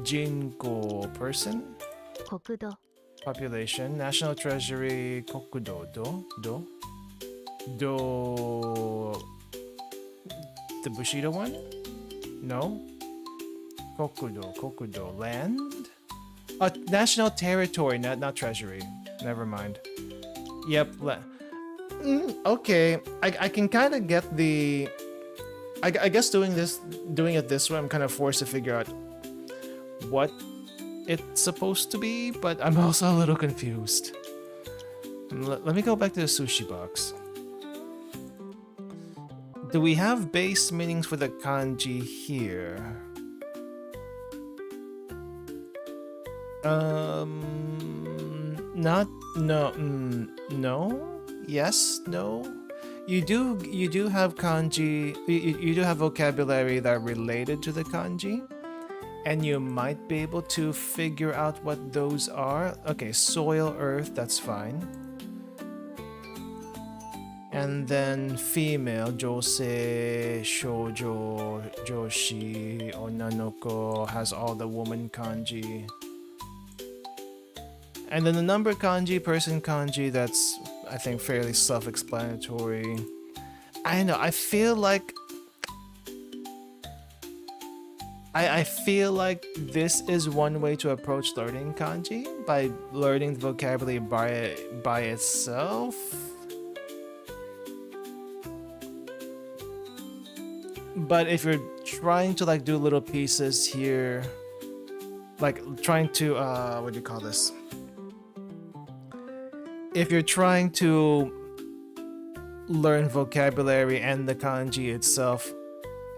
Jinko person? 国土 Population. National Treasury. Kokudo. Do. The Bushido one? No? Kokudo. Land? National territory, not treasury. Never mind. Yep. Okay. I can kind of get the. I guess doing it this way, I'm kind of forced to figure out what it's supposed to be, but I'm also a little confused. Let me go back to the sushi box. Do we have base meanings for the kanji here? Not no. Yes, no. You do have kanji. You do have vocabulary that related to the kanji, and you might be able to figure out what those are. Okay, soil, earth, that's fine. And then female, jose, shoujo, joshi, onanoko has all the woman kanji. And then the number kanji, person kanji, that's, I think, fairly self-explanatory. I know, I feel like this is one way to approach learning kanji, by learning the vocabulary by itself. But if you're trying to do little pieces here, trying to what do you call this? If you're trying to learn vocabulary and the kanji itself,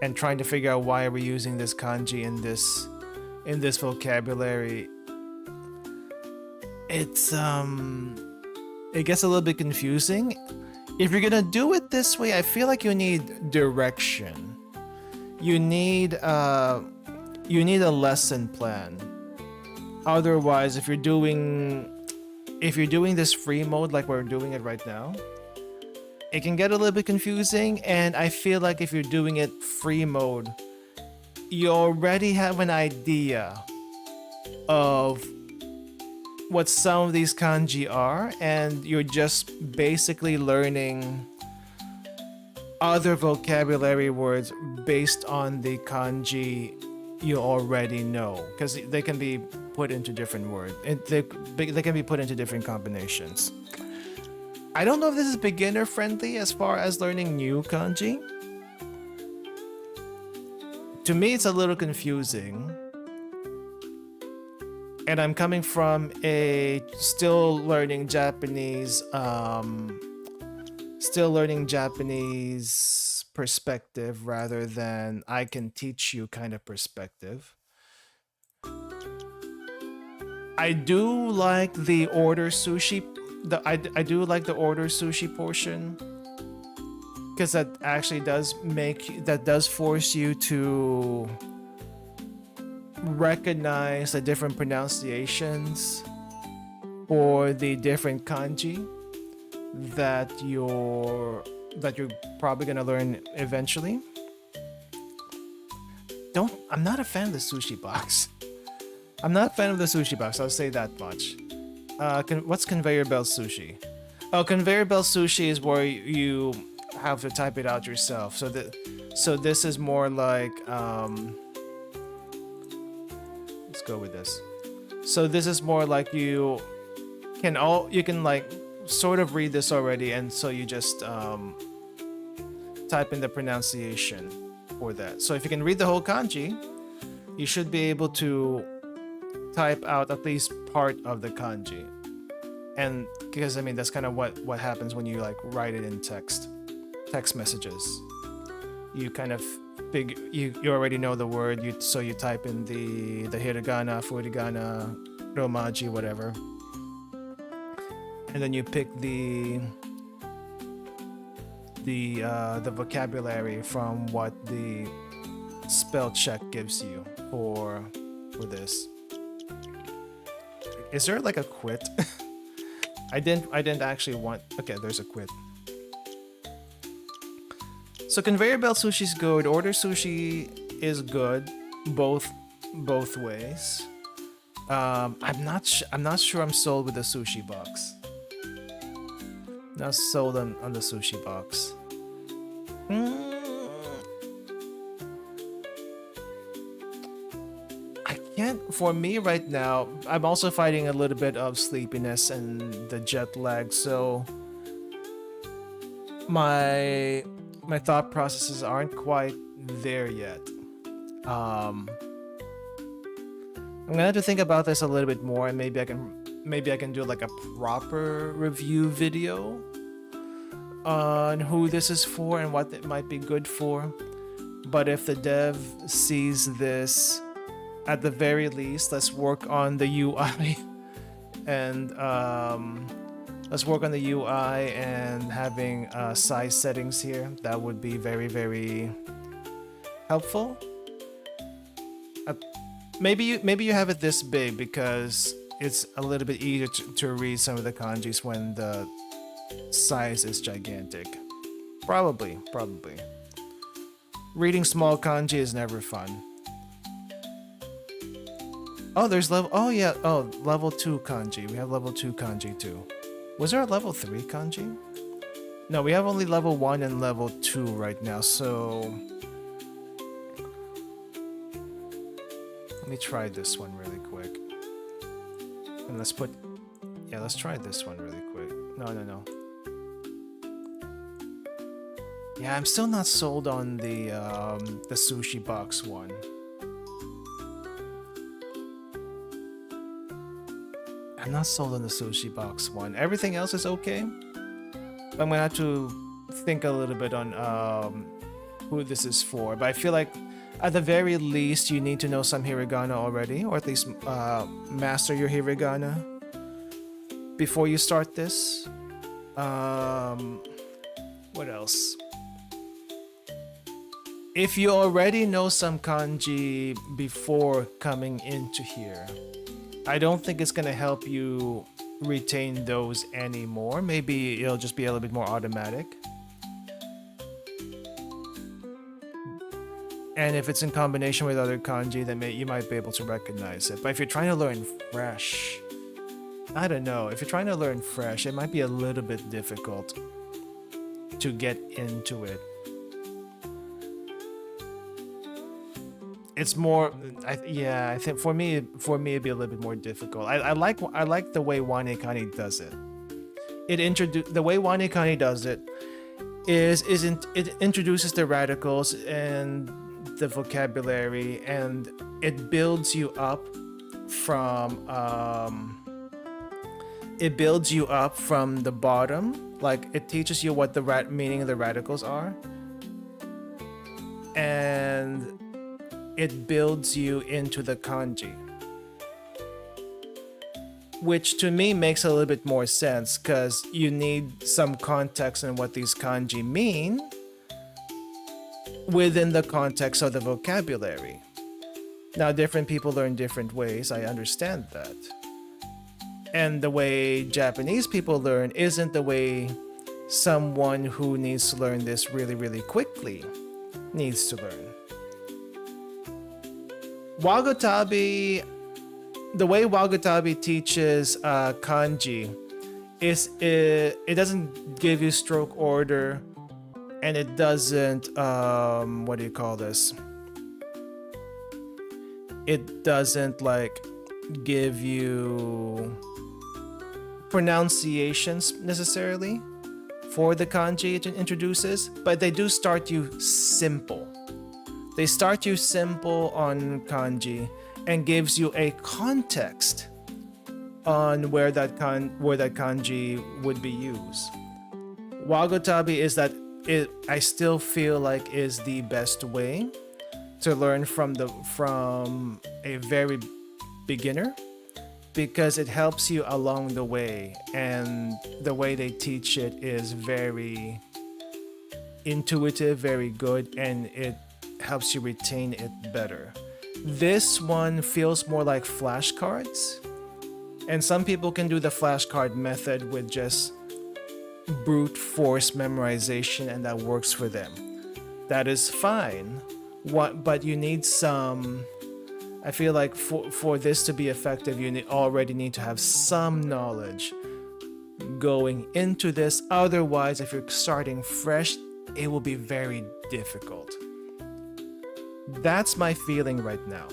and trying to figure out why are we using this kanji in this vocabulary, it gets a little bit confusing. If you're gonna do it this way, I feel like you need direction. You need a lesson plan. Otherwise, if you're doing this free mode like we're doing it right now, it can get a little bit confusing, and I feel like if you're doing it free mode, you already have an idea of what some of these kanji are, and you're just basically learning other vocabulary words based on the kanji you already know, because they can be put into different words. They can be put into different combinations. I don't know if this is beginner friendly as far as learning new kanji. To me, it's a little confusing. And I'm coming from a still learning Japanese perspective rather than I can teach you kind of perspective. I do like the order sushi. I do like the order sushi portion because that actually does force you to recognize the different pronunciations for the different kanji that you're probably gonna learn eventually. I'm not a fan of the sushi box. I'm not a fan of the sushi box. I'll say that much. What's conveyor belt sushi? Oh, conveyor belt sushi is where you have to type it out yourself. So this is more like let's go with this. So this is more like you can like sort of read this already, and so you just type in the pronunciation for that. So if you can read the whole kanji, you should be able to type out at least part of the kanji. And because I mean that's kind of what happens when you like write it in text messages. You kind of you already know the word, so you type in the hiragana, furigana, romaji, whatever. And then you pick the vocabulary from what the spell check gives you for this. Is there like a quit? I didn't actually want. Okay, there's a quit. So conveyor belt sushi is good. Order sushi is good, both ways. I'm not sure I'm sold with the sushi box. Not sold on the sushi box. I can't. For me right now, I'm also fighting a little bit of sleepiness and the jet lag, so my thought processes aren't quite there yet. I'm gonna have to think about this a little bit more, and maybe I can do like a proper review video on who this is for and what it might be good for. But if the dev sees this, at the very least, let's work on the UI and having size settings here. That would be very, very helpful. Maybe you have it this big because it's a little bit easier to read some of the kanjis when the size is gigantic. Probably. Reading small kanji is never fun. Oh, there's level. Oh yeah. Oh, level 2 kanji. We have level 2 kanji too. Was there a level 3 kanji? No, we have only level 1 and level 2 right now. So let me try this one really quick. And let's try this one really quick. No. Yeah, I'm still not sold on the sushi box one. I'm not sold on the sushi box one. Everything else is okay. But I'm gonna have to think a little bit on who this is for. But I feel like at the very least you need to know some hiragana already, or at least master your hiragana before you start this. What else? If you already know some kanji before coming into here, I don't think it's gonna help you retain those anymore. Maybe it'll just be a little bit more automatic. And if it's in combination with other kanji, then you might be able to recognize it. But if you're trying to learn fresh, I don't know. If you're trying to learn fresh, it might be a little bit difficult to get into it. It's more, I think for me it'd be a little bit more difficult. I like the way Wanekani does it. The way Wanekani does it it introduces the radicals and the vocabulary, and it builds you up from it builds you up from the bottom. Like it teaches you what the meaning of the radicals are, and it builds you into the kanji, which to me makes a little bit more sense because you need some context on what these kanji mean within the context of the vocabulary. Now, different people learn different ways, I understand that. And the way Japanese people learn isn't the way someone who needs to learn this really, really quickly needs to learn. Wagotabi, the way Wagotabi teaches kanji is it doesn't give you stroke order, and it doesn't what do you call this? It doesn't like give you pronunciations necessarily for the kanji it introduces, but they do start you simple. They start you simple on kanji and gives you a context on where that kanji would be used. Wagotabi is that I still feel like is the best way to learn from a very beginner, because it helps you along the way, and the way they teach it is very intuitive, very good, and it helps you retain it better. This one feels more like flashcards, and some people can do the flashcard method with just brute force memorization, and that works for them. That is fine. But you need some. I feel like for this to be effective, you already need to have some knowledge going into this. Otherwise, if you're starting fresh, it will be very difficult. That's my feeling right now.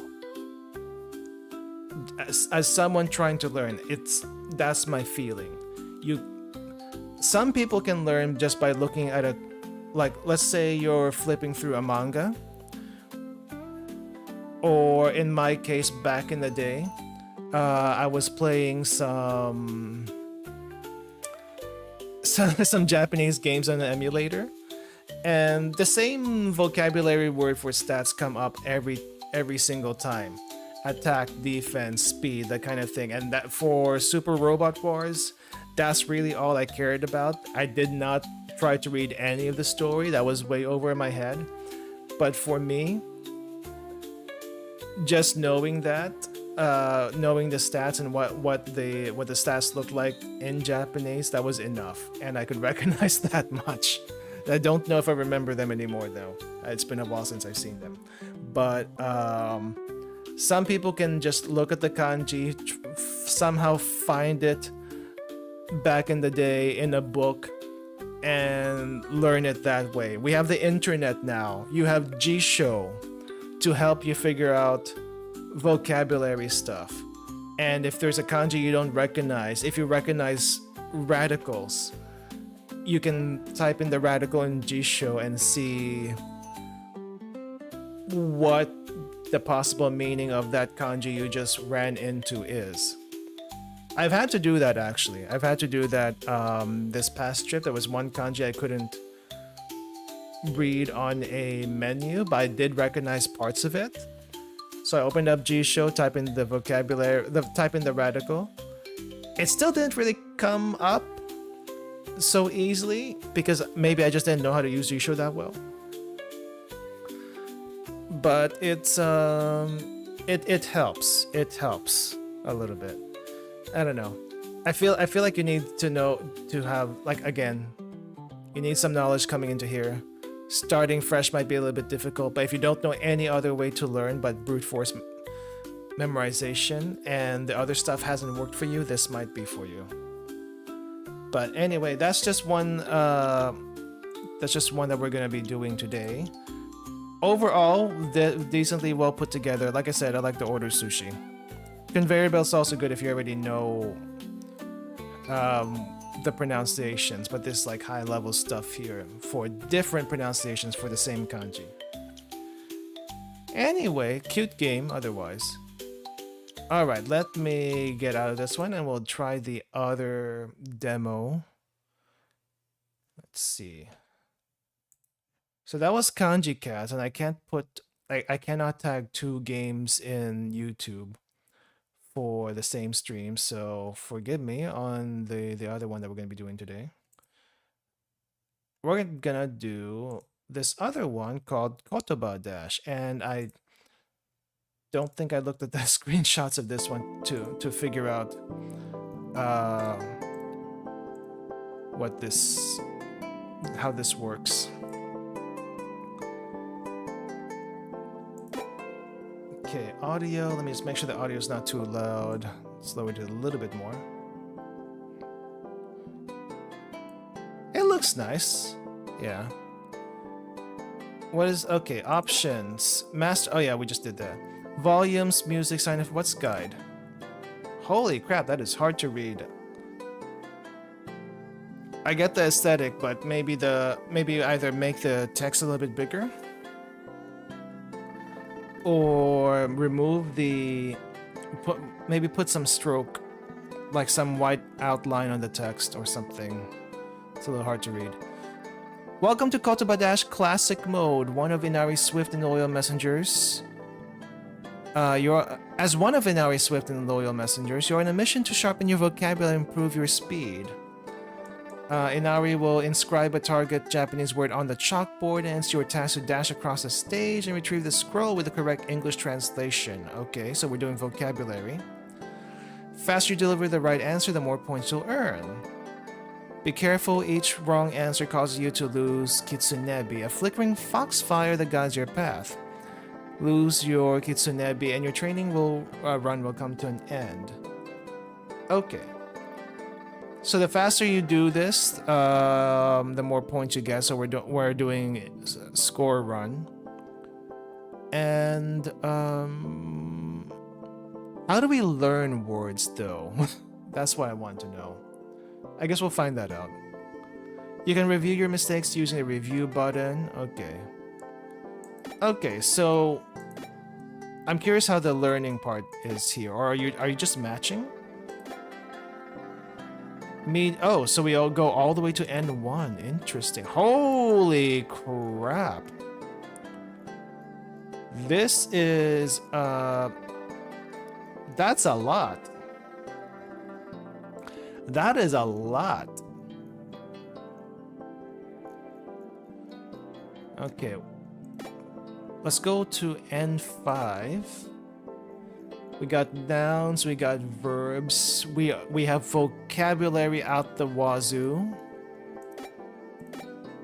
As someone trying to learn, that's my feeling. Some people can learn just by looking at a, like, let's say you're flipping through a manga, or in my case, back in the day, I was playing some Japanese games on an emulator, and the same vocabulary word for stats come up every single time: attack, defense, speed, that kind of thing. And that for Super Robot Wars, that's really all I cared about. I did not try to read any of the story. That was way over my head. But for me, just knowing that, knowing the stats and what the stats look like in Japanese, that was enough, and I could recognize that much. I don't know if I remember them anymore though. It's been a while since I've seen them. But some people can just look at the kanji, somehow find it back in the day in a book, and learn it that way. We have the internet now. You have Jisho to help you figure out vocabulary stuff. And if there's a kanji you don't recognize, if you recognize radicals, you can type in the radical in Jisho and see what the possible meaning of that kanji you just ran into is. I've had to do that actually. I've had to do that this past trip. There was one kanji I couldn't read on a menu, but I did recognize parts of it. So I opened up Jisho, type in the vocabulary, type in the radical. It still didn't really come up so easily because maybe I just didn't know how to use Jisho that well. But it's it helps. It helps a little bit. I don't know. I feel like you need to have, like, again, you need some knowledge coming into here. Starting fresh might be a little bit difficult, but if you don't know any other way to learn but brute force memorization and the other stuff hasn't worked for you, this might be for you. But anyway, that's just one that we're gonna be doing today. Overall, decently well put together. Like I said, I like the order sushi. Conveyor belt's also good if you already know the pronunciations, but this like high level stuff here for different pronunciations for the same kanji. Anyway, cute game otherwise. All right, let me get out of this one and we'll try the other demo. Let's see. So that was Kanji Cat, and I can't put, I cannot tag 2 games in YouTube for the same stream, so forgive me on the other one that we're going to be doing today. We're gonna do this other one called Kotoba Dash, and I don't think I looked at the screenshots of this one to figure out what this, how this works. Okay, audio. Let me just make sure the audio is not too loud. Let's lower it a little bit more. It looks nice. Yeah. What is, okay, options. Master, oh yeah, we just did that. Volumes, music, sign up, what's guide? Holy crap, that is hard to read. I get the aesthetic, but maybe either make the text a little bit bigger or remove the, maybe put some stroke, like some white outline on the text or something. It's a little hard to read. Welcome to Kotoba Dash Classic Mode, one of Inari's swift and loyal messengers. As one of Inari's swift and loyal messengers, you're on a mission to sharpen your vocabulary and improve your speed. Inari will inscribe a target Japanese word on the chalkboard, and it's your task to dash across the stage and retrieve the scroll with the correct English translation. Okay, so we're doing vocabulary. Faster you deliver the right answer, the more points you'll earn. Be careful, each wrong answer causes you to lose Kitsunebi, a flickering foxfire that guides your path. Lose your Kitsunebi and your training run will come to an end. Okay. So the faster you do this, the more points you get. So we're doing score run. And how do we learn words though? That's what I want to know. I guess we'll find that out. You can review your mistakes using the review button. Okay. Okay, so I'm curious how the learning part is here. Or are you just matching? Oh, so we all go all the way to N1. Interesting. Holy crap. This is that's a lot. That is a lot. Okay. Let's go to N5. We got nouns, we got verbs, we have vocabulary out the wazoo,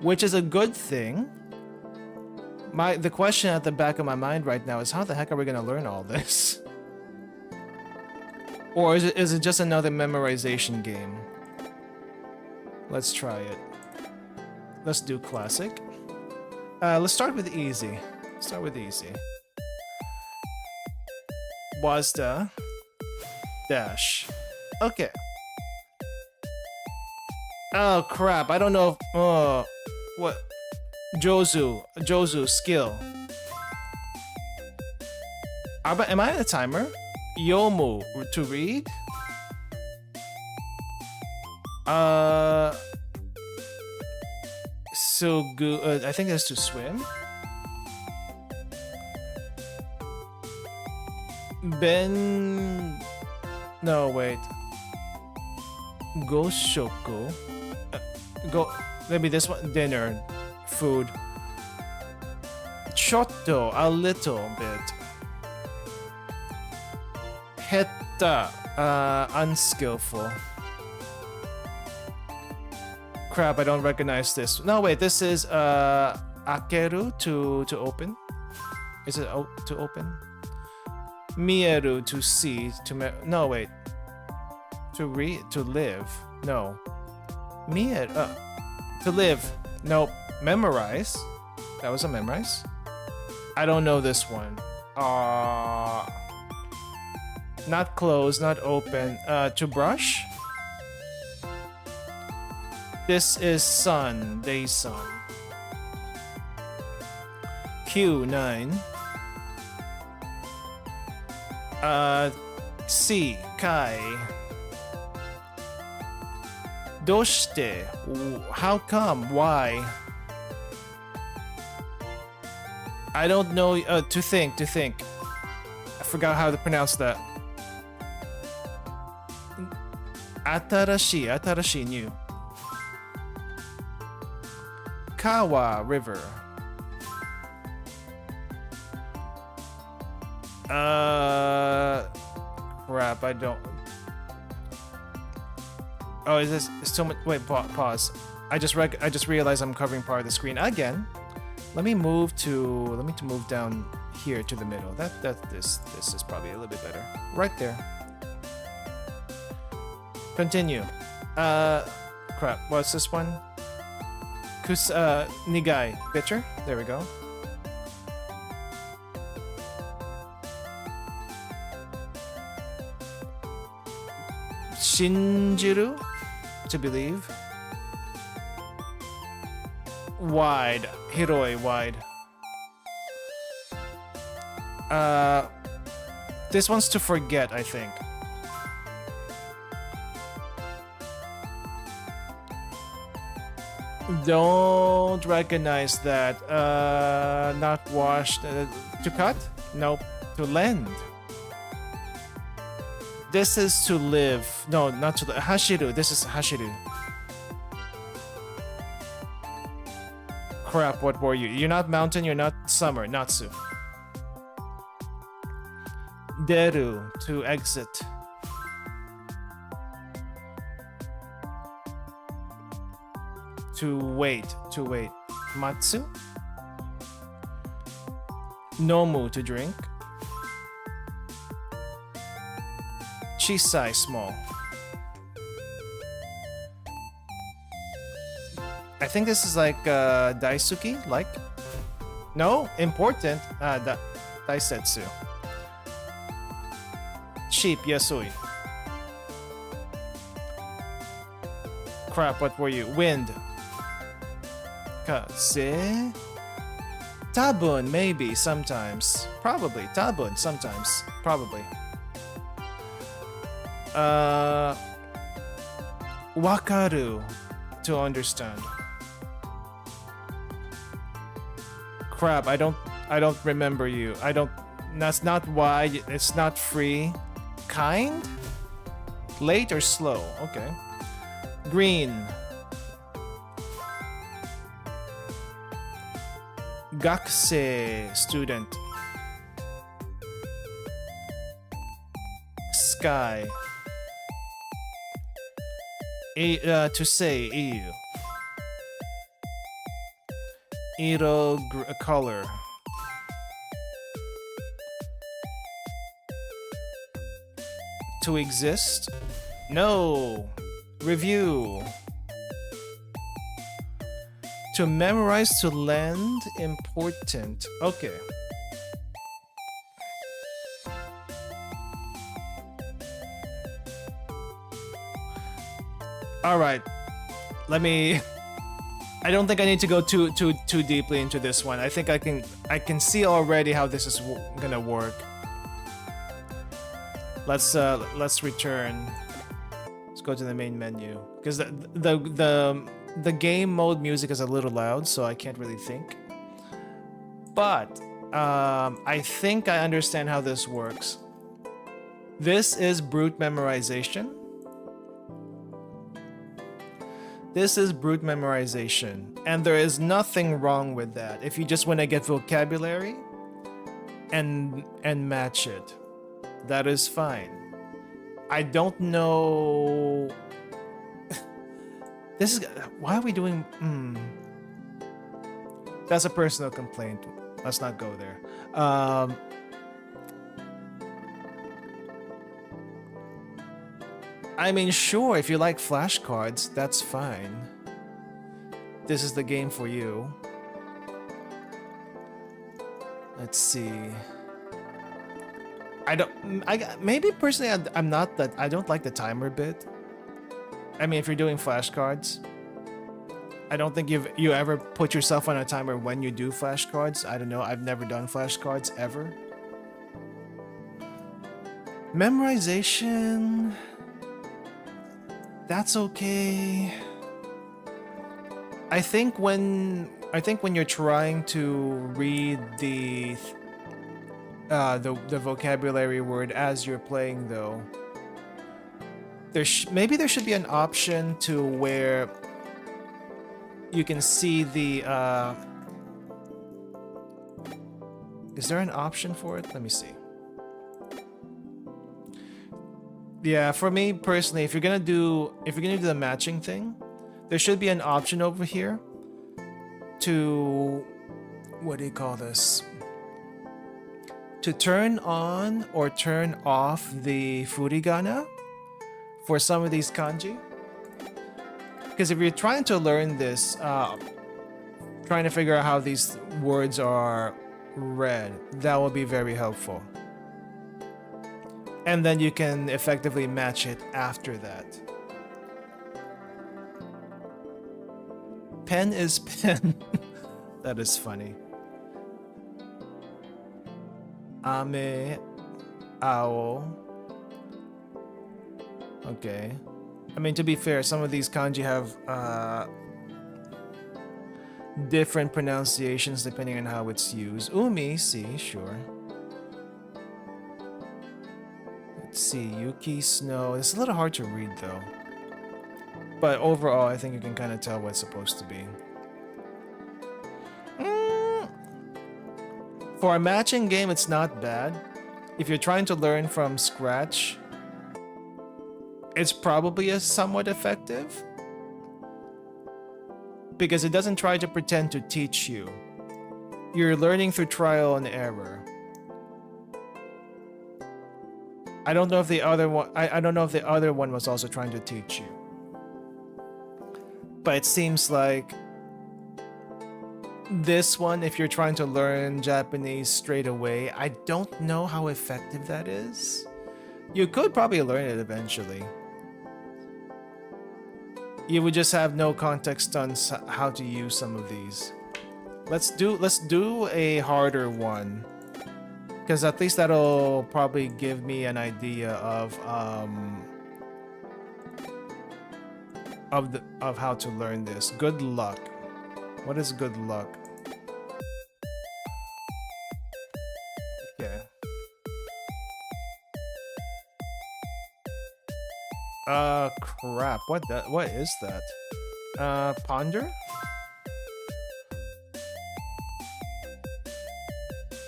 which is a good thing. The question at the back of my mind right now is how the heck are we gonna learn all this? Or is it just another memorization game? Let's try it. Let's do classic. Let's start with easy. Start with easy. Wazda dash. Okay. Oh crap! I don't know. What? Jozu skill. Am I at a timer? Yomu to read. So good. I think that's to swim. No, wait. Goshoku. Maybe this one. Dinner. Food. Chotto. A little bit. Hetta. Unskillful. Crap, I don't recognize this. No, wait. This is akeru to open. Is it to open? Mieru to see, no wait. To live. No. Mieru to live. Nope. Memorize. That was a memorize. I don't know this one. Not close, not open. To brush. This is sun, day sun. Q9. C. Kai. Doshite. How come? Why? I don't know. To think. I forgot how to pronounce that. Atarashi, new. Kawa River. Crap, I don't. Oh, is this so much? Wait, pause. I just realized I'm covering part of the screen again. Let me move down here to the middle. This is probably a little bit better. Right there. Continue. Crap. What's this one? Nigai. Picture. There we go. Shinjiru. To believe. Wide. Hiroi. Wide. This one's to forget, I think. Don't recognize that. Not washed. To cut? Nope. To lend. This is to live. No, not to live. Hashiru. This is Hashiru. Crap, what were you? You're not mountain, you're not summer. Natsu. Deru. To exit. To wait. Matsu. Nomu. To drink. Chisai. Small. I think this is like Daisuki, like? No? Important? Daisetsu. Cheap. Yasui. Crap, what were you? Wind. Kaze. Tabun, maybe, sometimes. Probably. Tabun, sometimes. Probably. Wakaru. To understand. Crap, I don't remember you. That's not why. It's not free. Kind? Late or slow? Okay. Green. Gakse. Student. Sky. To say. Iu. Iro. Color. To exist? No. Review. To memorize, to lend, important. Okay. All right. Let me. I don't think I need to go too deeply into this one. I think I can see already how this is gonna work. Let's return. Let's go to the main menu because the game mode music is a little loud, so I can't really think. But I think I understand how this works. This is brute memorization. This is brute memorization, and there is nothing wrong with that if you just want to get vocabulary and match it. That is fine. I don't know. This is why are we doing? That's a personal complaint. Let's not go there. I mean, sure, if you like flashcards, that's fine. This is the game for you. Let's see. Maybe personally, I'm not that. I don't like the timer bit. I mean, if you're doing flashcards, I don't think you ever put yourself on a timer when you do flashcards. I don't know. I've never done flashcards ever. Memorization, that's okay. I think when you're trying to read the vocabulary word as you're playing, though, maybe there should be an option to where you can see the is there an option for it? Let me see. Yeah, for me personally, if you're gonna do the matching thing, there should be an option over here to, what do you call this? To turn on or turn off the furigana for some of these kanji. Because if you're trying to learn this, trying to figure out how these words are read, that will be very helpful. And then you can effectively match it after that. Pen is pen. That is funny. Ame, ao. Okay. I mean, to be fair, some of these kanji have different pronunciations depending on how it's used. Umi, see, sure. Let's see, Yuki, snow. It's a little hard to read though. But overall, I think you can kind of tell what it's supposed to be. For a matching game, it's not bad. If you're trying to learn from scratch, it's probably somewhat effective. Because it doesn't try to pretend to teach you. You're learning through trial and error. I don't know if the other one I don't know if the other one was also trying to teach you. But it seems like this one, if you're trying to learn Japanese straight away, I don't know how effective that is. You could probably learn it eventually. You would just have no context on how to use some of these. Let's do a harder one, because at least that'll probably give me an idea of how to learn this. Good luck. What is good luck? Okay. Crap. What is that? Ponder?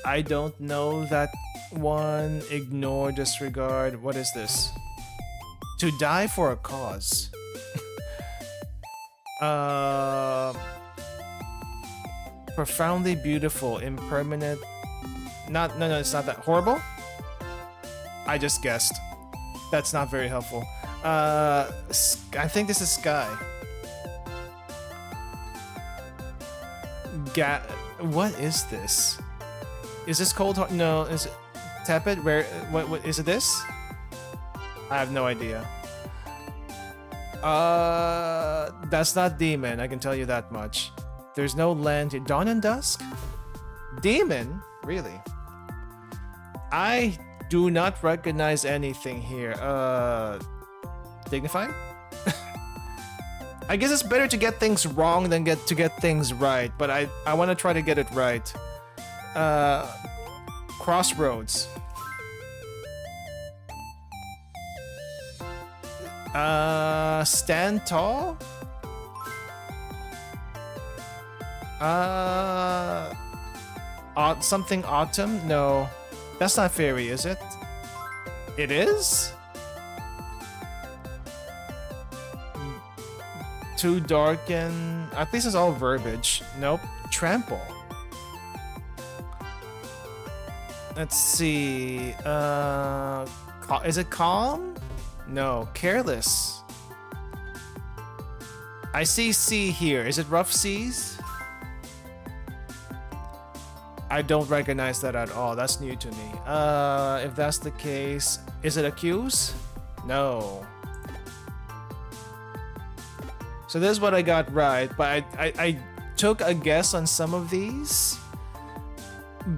I don't know that one. Ignore, disregard. What is this? To die for a cause. Profoundly beautiful, impermanent. No, it's not that. Horrible? I just guessed. That's not very helpful. I think this is Sky. What is this? Is this cold? No, is it tepid? Where? What is it? This? I have no idea. That's not demon. I can tell you that much. There's no land here. Dawn and dusk? Demon? Really? I do not recognize anything here. Dignified? I guess it's better to get things wrong than to get things right, but I want to try to get it right. Crossroads. Stand tall? Something autumn? No. That's not fairy, is it? It is? Too darken. At least it's all verbiage. Nope. Trample. Let's see. Is it calm? No. Careless. I see sea here. Is it rough seas? I don't recognize that at all. That's new to me. If that's the case, is it accuse? No. So this is what I got right, but I took a guess on some of these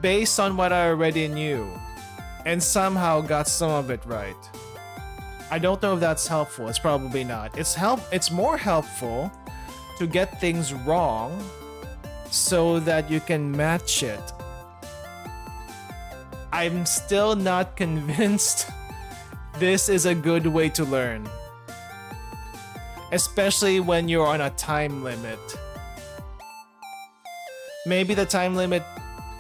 based on what I already knew. and somehow got some of it right. I don't know if that's helpful. It's probably not. It's more helpful to get things wrong so that you can match it. I'm still not convinced this is a good way to learn. Especially when you're on a time limit. Maybe the time limit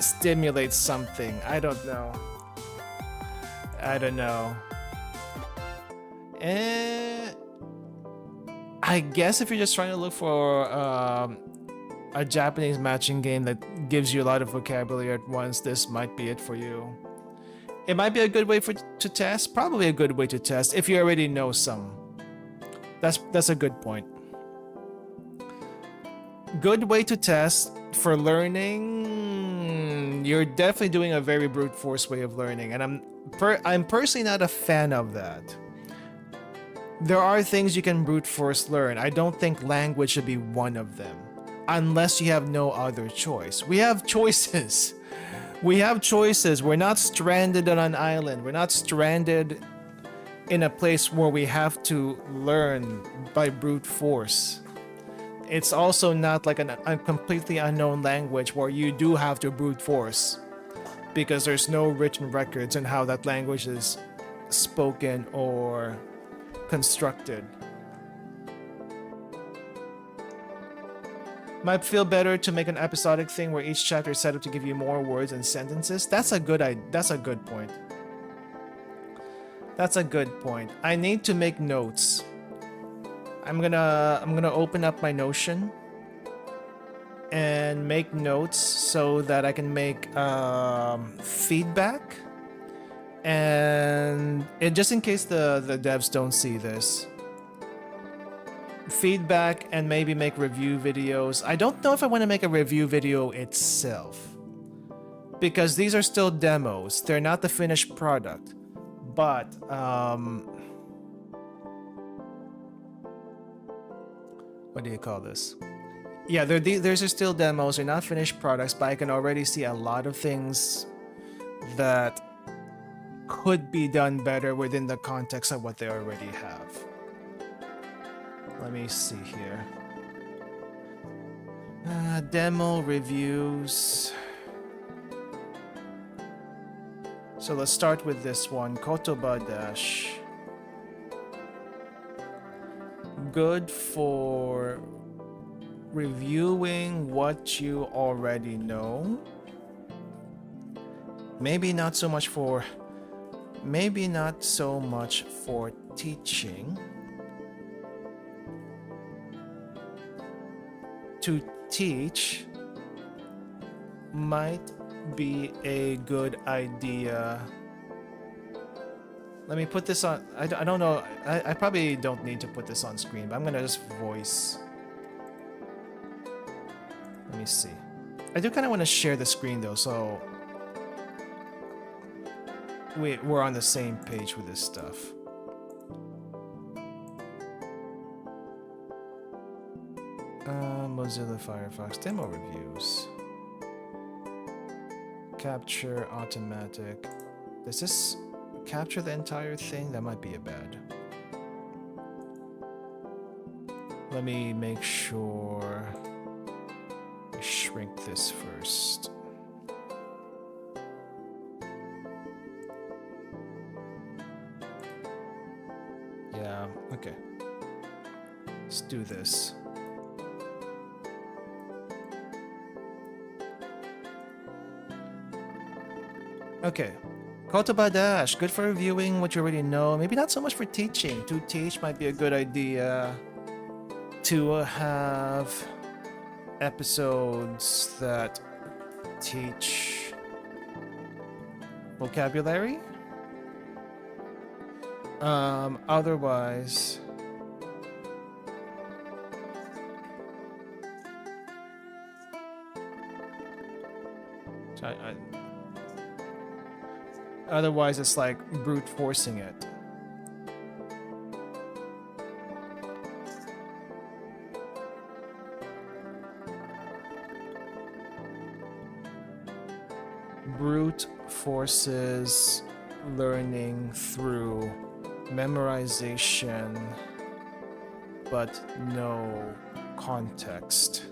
stimulates something. I don't know. I guess if you're just trying to look for a Japanese matching game that gives you a lot of vocabulary at once, this might be it for you. It might be a good way to test. Probably a good way to test if you already know some. That's a good point. Good way to test for learning. You're definitely doing a very brute force way of learning, and I'm personally not a fan of that. There are things you can brute force learn. I don't think language should be one of them, unless you have no other choice. We have choices. We're not stranded on an island. We're not stranded in a place where we have to learn by brute force. It's also not like a completely unknown language where you do have to brute force, because there's no written records on how that language is spoken or constructed. Might feel better to make an episodic thing where each chapter is set up to give you more words and sentences. That's a good point. That's a good point. I need to make notes. I'm gonna open up my Notion and make notes so that I can make feedback, and just in case the devs don't see this, feedback, and maybe make review videos. I don't know if I want to make a review video itself, because these are still demos. They're not the finished product. But what do you call this? Yeah, these are still demos. They're not finished products, but I can already see a lot of things that could be done better within the context of what they already have. Let me see here. Demo reviews. So let's start with this one. Kotoba dash. Good for reviewing what you already know. Maybe not so much for teaching. To teach might be a good idea. Let me put this on. I don't know. I probably don't need to put this on screen, but I'm gonna just voice. Let me see. I do kind of want to share the screen though, so we're on the same page with this stuff. Mozilla Firefox demo reviews. Capture automatic. Does this capture the entire thing? That might be a bad. Let me make sure I shrink this first. Yeah, okay. Let's do this. Okay. Kotoba dash. Good for reviewing what you already know. Maybe not so much for teaching. To teach might be a good idea. To have episodes that teach vocabulary. Otherwise, otherwise it's like brute forcing it. Brute forces learning through memorization but no context.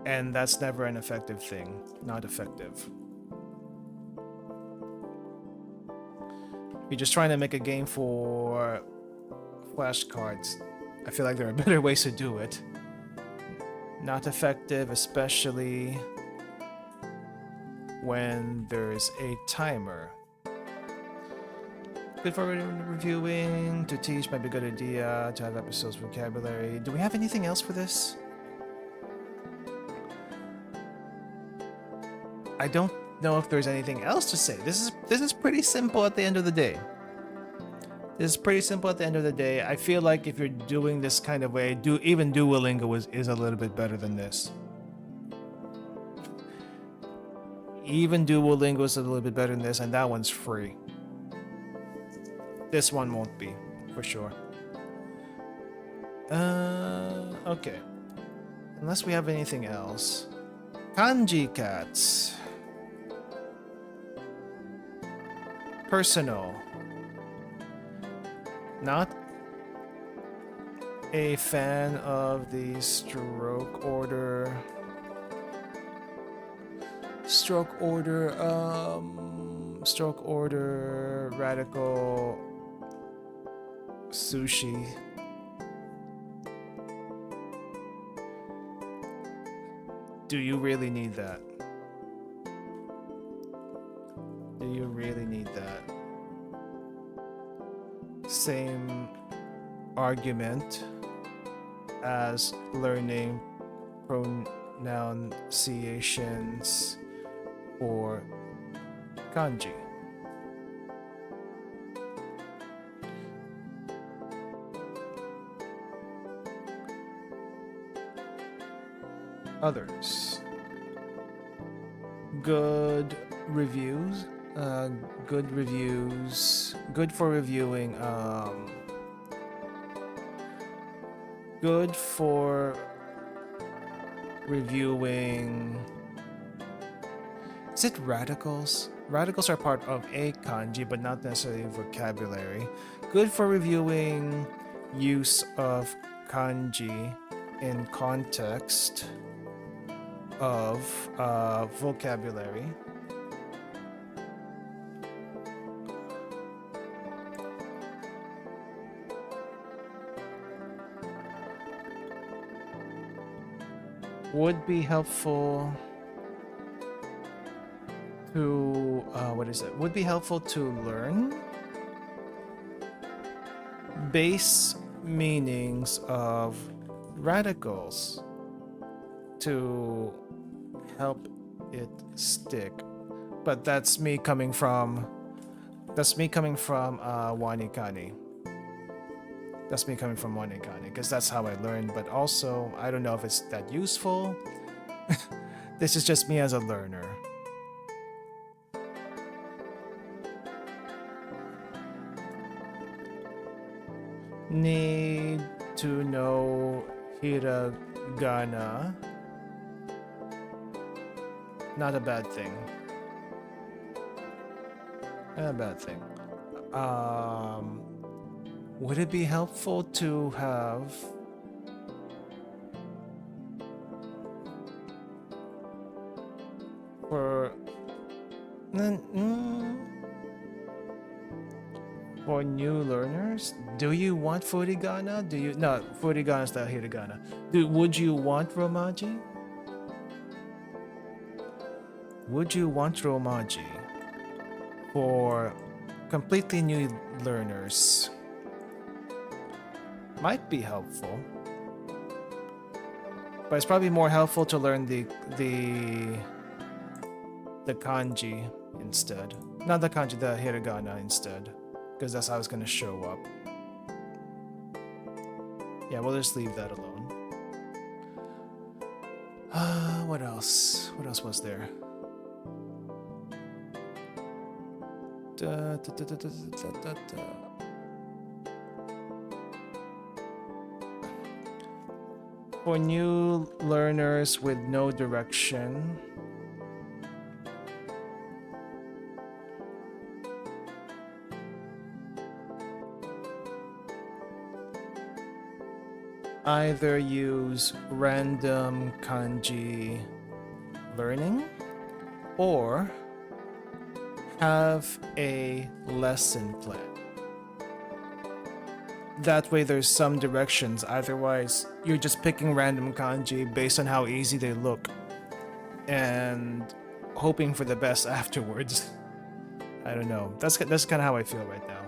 And that's never an effective thing. Not effective. You're just trying to make a game for flashcards. I feel like there are better ways to do it. Not effective, especially when there's a timer. Good for reviewing. To teach might be a good idea. To have episodes vocabulary. Do we have anything else for this? I don't know if there's anything else to say. This is pretty simple at the end of the day. This is pretty simple at the end of the day. I feel like if you're doing this kind of way, even Duolingo is a little bit better than this. Even Duolingo is a little bit better than this, and that one's free. This one won't be, for sure. Okay. Unless we have anything else. Kanji cats. Personal. Not a fan of the stroke order. Stroke order, radical sushi. Do you really need that? Do you really need that? Same argument as learning pronunciations for kanji. Others. Good reviews. Good reviews. Good for reviewing. Good for reviewing. Is it radicals? Radicals are part of a kanji, but not necessarily vocabulary. Good for reviewing use of kanji in context of vocabulary. Would be helpful to would be helpful to learn base meanings of radicals to help it stick. But that's me coming from Wanikani. That's me coming from Wanikani, because that's how I learned, but also I don't know if it's that useful. This is just me as a learner. Need to know hiragana. Not a bad thing. Not a bad thing. Would it be helpful to have for new learners? Do you want furigana? No, furigana is not hiragana. Would you want romaji? Would you want romaji for completely new learners? Might be helpful, but it's probably more helpful to learn the kanji instead. Not the kanji, the hiragana instead, because that's how it's going to show up. Yeah, we'll just leave that alone. What else? What else was there? For new learners with no direction, either use random kanji learning or have a lesson plan. That way there's some directions, otherwise you're just picking random kanji based on how easy they look and hoping for the best afterwards. I don't know. That's kind of how I feel right now.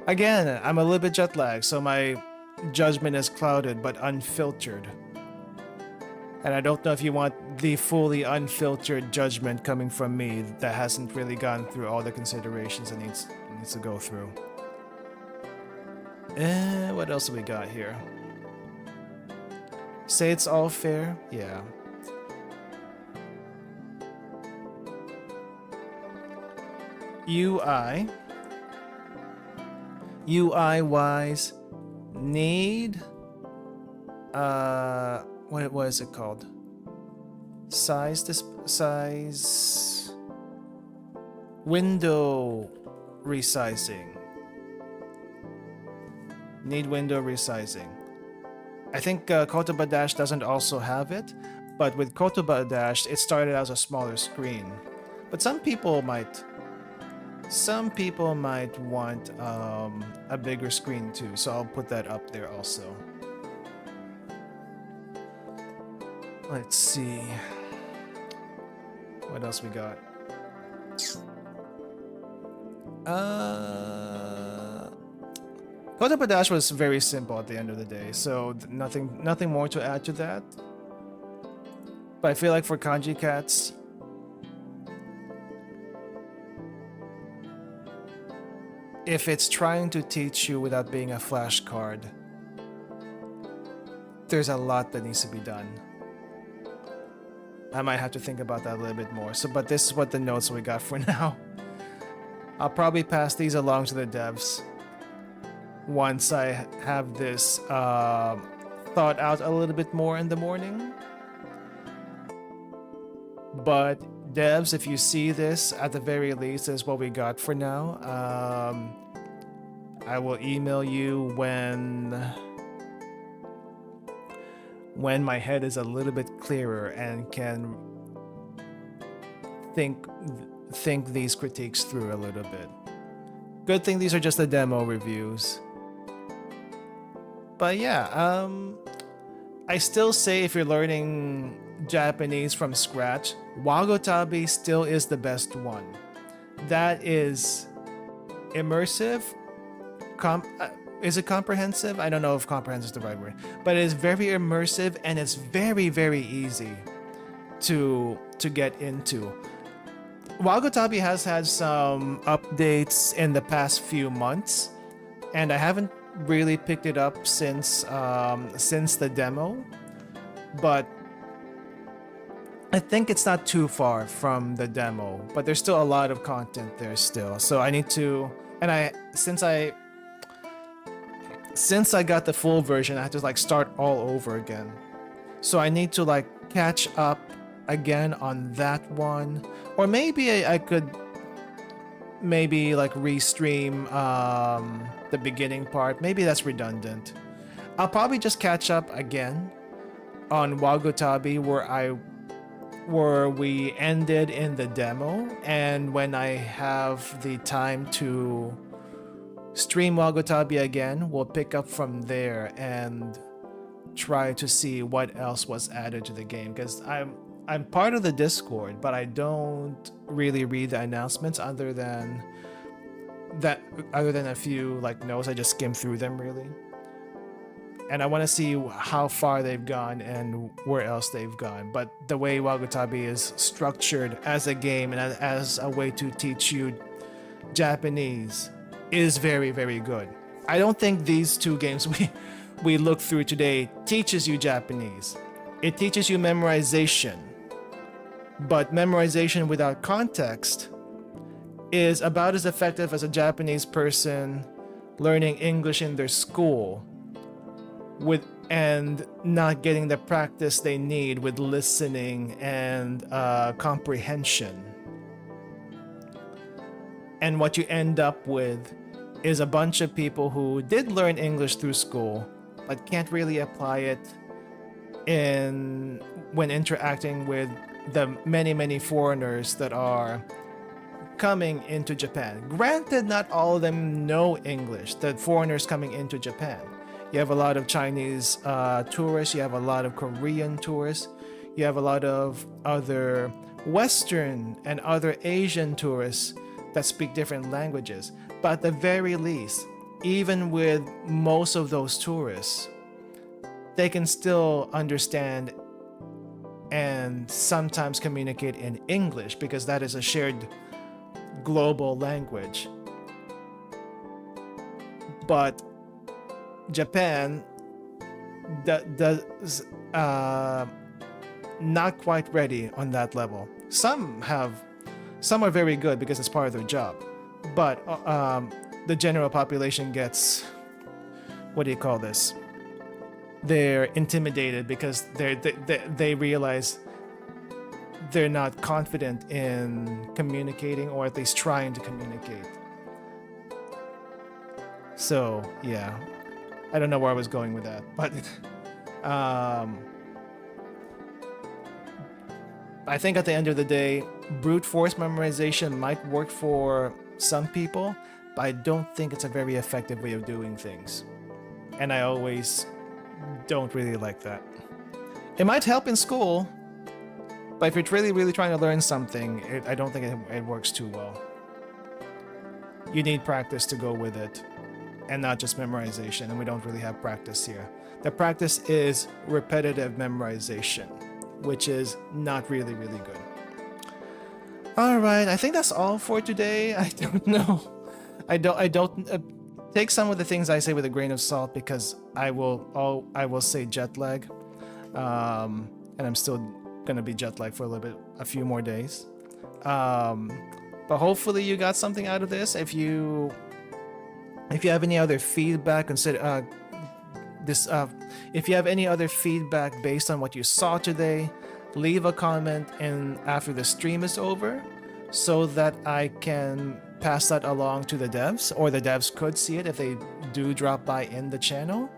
Again, I'm a little bit jet lagged, so my judgment is clouded but unfiltered. And I don't know if you want the fully unfiltered judgment coming from me that hasn't really gone through all the considerations it needs to go through. What else do we got here? Say it's all fair? Yeah. UI wise, need what is it called? Size window resizing. Need window resizing. I think Kotoba Dash doesn't also have it, but with Kotoba Dash it started as a smaller screen. But some people might want a bigger screen too, so I'll put that up there also. Let's see. What else we got? Kotoba Dash was very simple at the end of the day, so nothing more to add to that. But I feel like for Kanji Cats, if it's trying to teach you without being a flashcard, there's a lot that needs to be done. I might have to think about that a little bit more. But this is what the notes we got for now. I'll probably pass these along to the devs once I have this thought out a little bit more in the morning. But devs, if you see this, at the very least, is what we got for now. I will email you when my head is a little bit clearer and can think these critiques through a little bit. Good thing these are just the demo reviews. But yeah, I still say if you're learning Japanese from scratch, Wagotabi still is the best one. That is immersive. Is it comprehensive? I don't know if comprehensive is the right word, but it is very immersive and it's very, very easy to get into. Wagotabi has had some updates in the past few months, and I haven't really picked it up since the demo, but I think it's not too far from the demo, but there's still a lot of content there still. So I need to, and since I got the full version, I have to like start all over again. So I need to like catch up again on that one, or maybe I could maybe like restream the beginning part. Maybe that's redundant. I'll probably just catch up again on Wagotabi where we ended in the demo, and when I have the time to stream Wagotabi again, we'll pick up from there and try to see what else was added to the game, because I'm part of the Discord, but I don't really read the announcements other than a few like notes. I just skim through them really. And I want to see how far they've gone and where else they've gone. But the way Wagotabi is structured as a game and as a way to teach you Japanese is very, very good. I don't think these two games we look through today teaches you Japanese. It teaches you memorization. But memorization without context is about as effective as a Japanese person learning English in their school and not getting the practice they need with listening and comprehension. And what you end up with is a bunch of people who did learn English through school, but can't really apply it in when interacting with the many foreigners that are coming into Japan. Granted, not all of them know English, the foreigners coming into Japan. You have a lot of Chinese tourists, you have a lot of Korean tourists, you have a lot of other Western and other Asian tourists that speak different languages. But at the very least, even with most of those tourists, they can still understand and sometimes communicate in English because that is a shared global language. But Japan does not quite ready on that level. Some are very good because it's part of their job, but the general population gets, what do you call this? They're intimidated because they realize they're not confident in communicating, or at least trying to communicate. So yeah, I don't know where I was going with that, but I think at the end of the day, brute force memorization might work for some people, but I don't think it's a very effective way of doing things. And I always don't really like that. It might help in school, but if you're really trying to learn something, I don't think it works too well. You need practice to go with it, and not just memorization, and we don't really have practice here. The practice is repetitive memorization, which is not really good. Alright, I think that's all for today. I don't know. I don't take some of the things I say with a grain of salt, because I will say jet lag. And I'm still gonna be jet lagged for a few more days. But hopefully you got something out of this. If you have any other feedback, if you have any other feedback based on what you saw today, leave a comment after the stream is over, so that I can pass that along to the devs, or the devs could see it if they do drop by in the channel.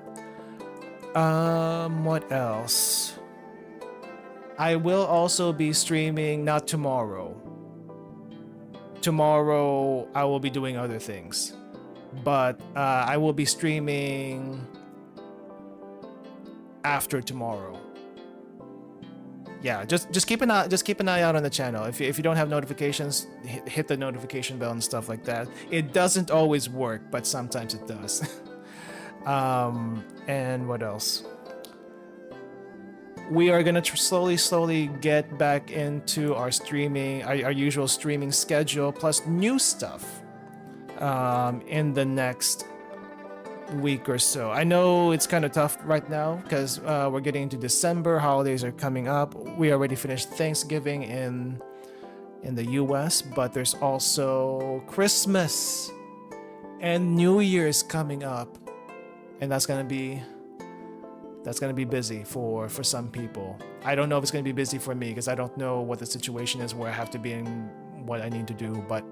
What else? I will also be streaming, not tomorrow. Tomorrow I will be doing other things, but I will be streaming after tomorrow. Yeah, just keep an eye out on the channel. If you don't have notifications, hit the notification bell and stuff like that. It doesn't always work, but sometimes it does. And what else? We are gonna slowly get back into our streaming, our usual streaming schedule, plus new stuff in the next week or so. I know it's kind of tough right now because we're getting into December, holidays are coming up. We already finished Thanksgiving in the US, but there's also Christmas and New Year's coming up, and that's gonna be busy for some people. I don't know if it's gonna be busy for me because I don't know what the situation is where I have to be and what I need to do, but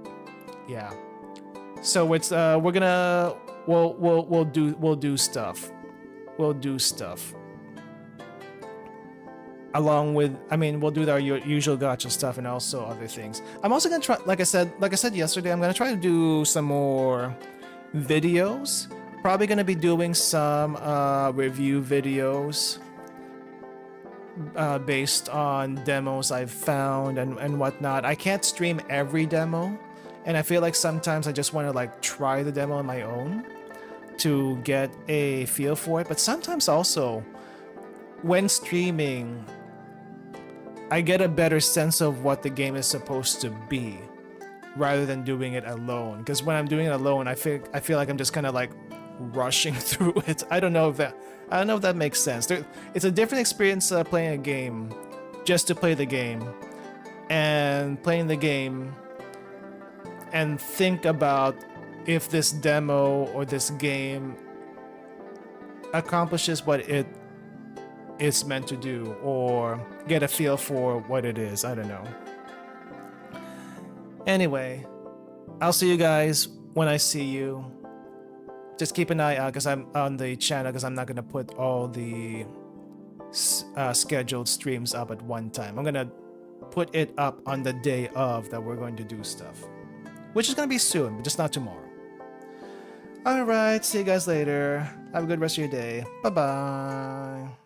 yeah. So it's we'll do stuff. We'll do stuff. Along with, we'll do our usual gacha stuff and also other things. I'm also gonna try, like I said yesterday, I'm gonna try to do some more videos. Probably gonna be doing some review videos based on demos I've found and whatnot. I can't stream every demo, and I feel like sometimes I just want to try the demo on my own to get a feel for it. But sometimes also, when streaming, I get a better sense of what the game is supposed to be, rather than doing it alone. Because when I'm doing it alone, I feel like I'm just kind of rushing through it. I don't know if that makes sense. It's a different experience playing a game just to play the game, and playing the game and think about if this demo or this game accomplishes what it is meant to do, or get a feel for what it is. I don't know. Anyway, I'll see you guys when I see you. just keep an eye out because I'm on the channel because I'm not gonna put all the scheduled streams up at one time. I'm gonna put it up on the day of that we're going to do stuff, which is gonna be soon, but just not tomorrow. All right, see you guys later. Have a good rest of your day. Bye bye.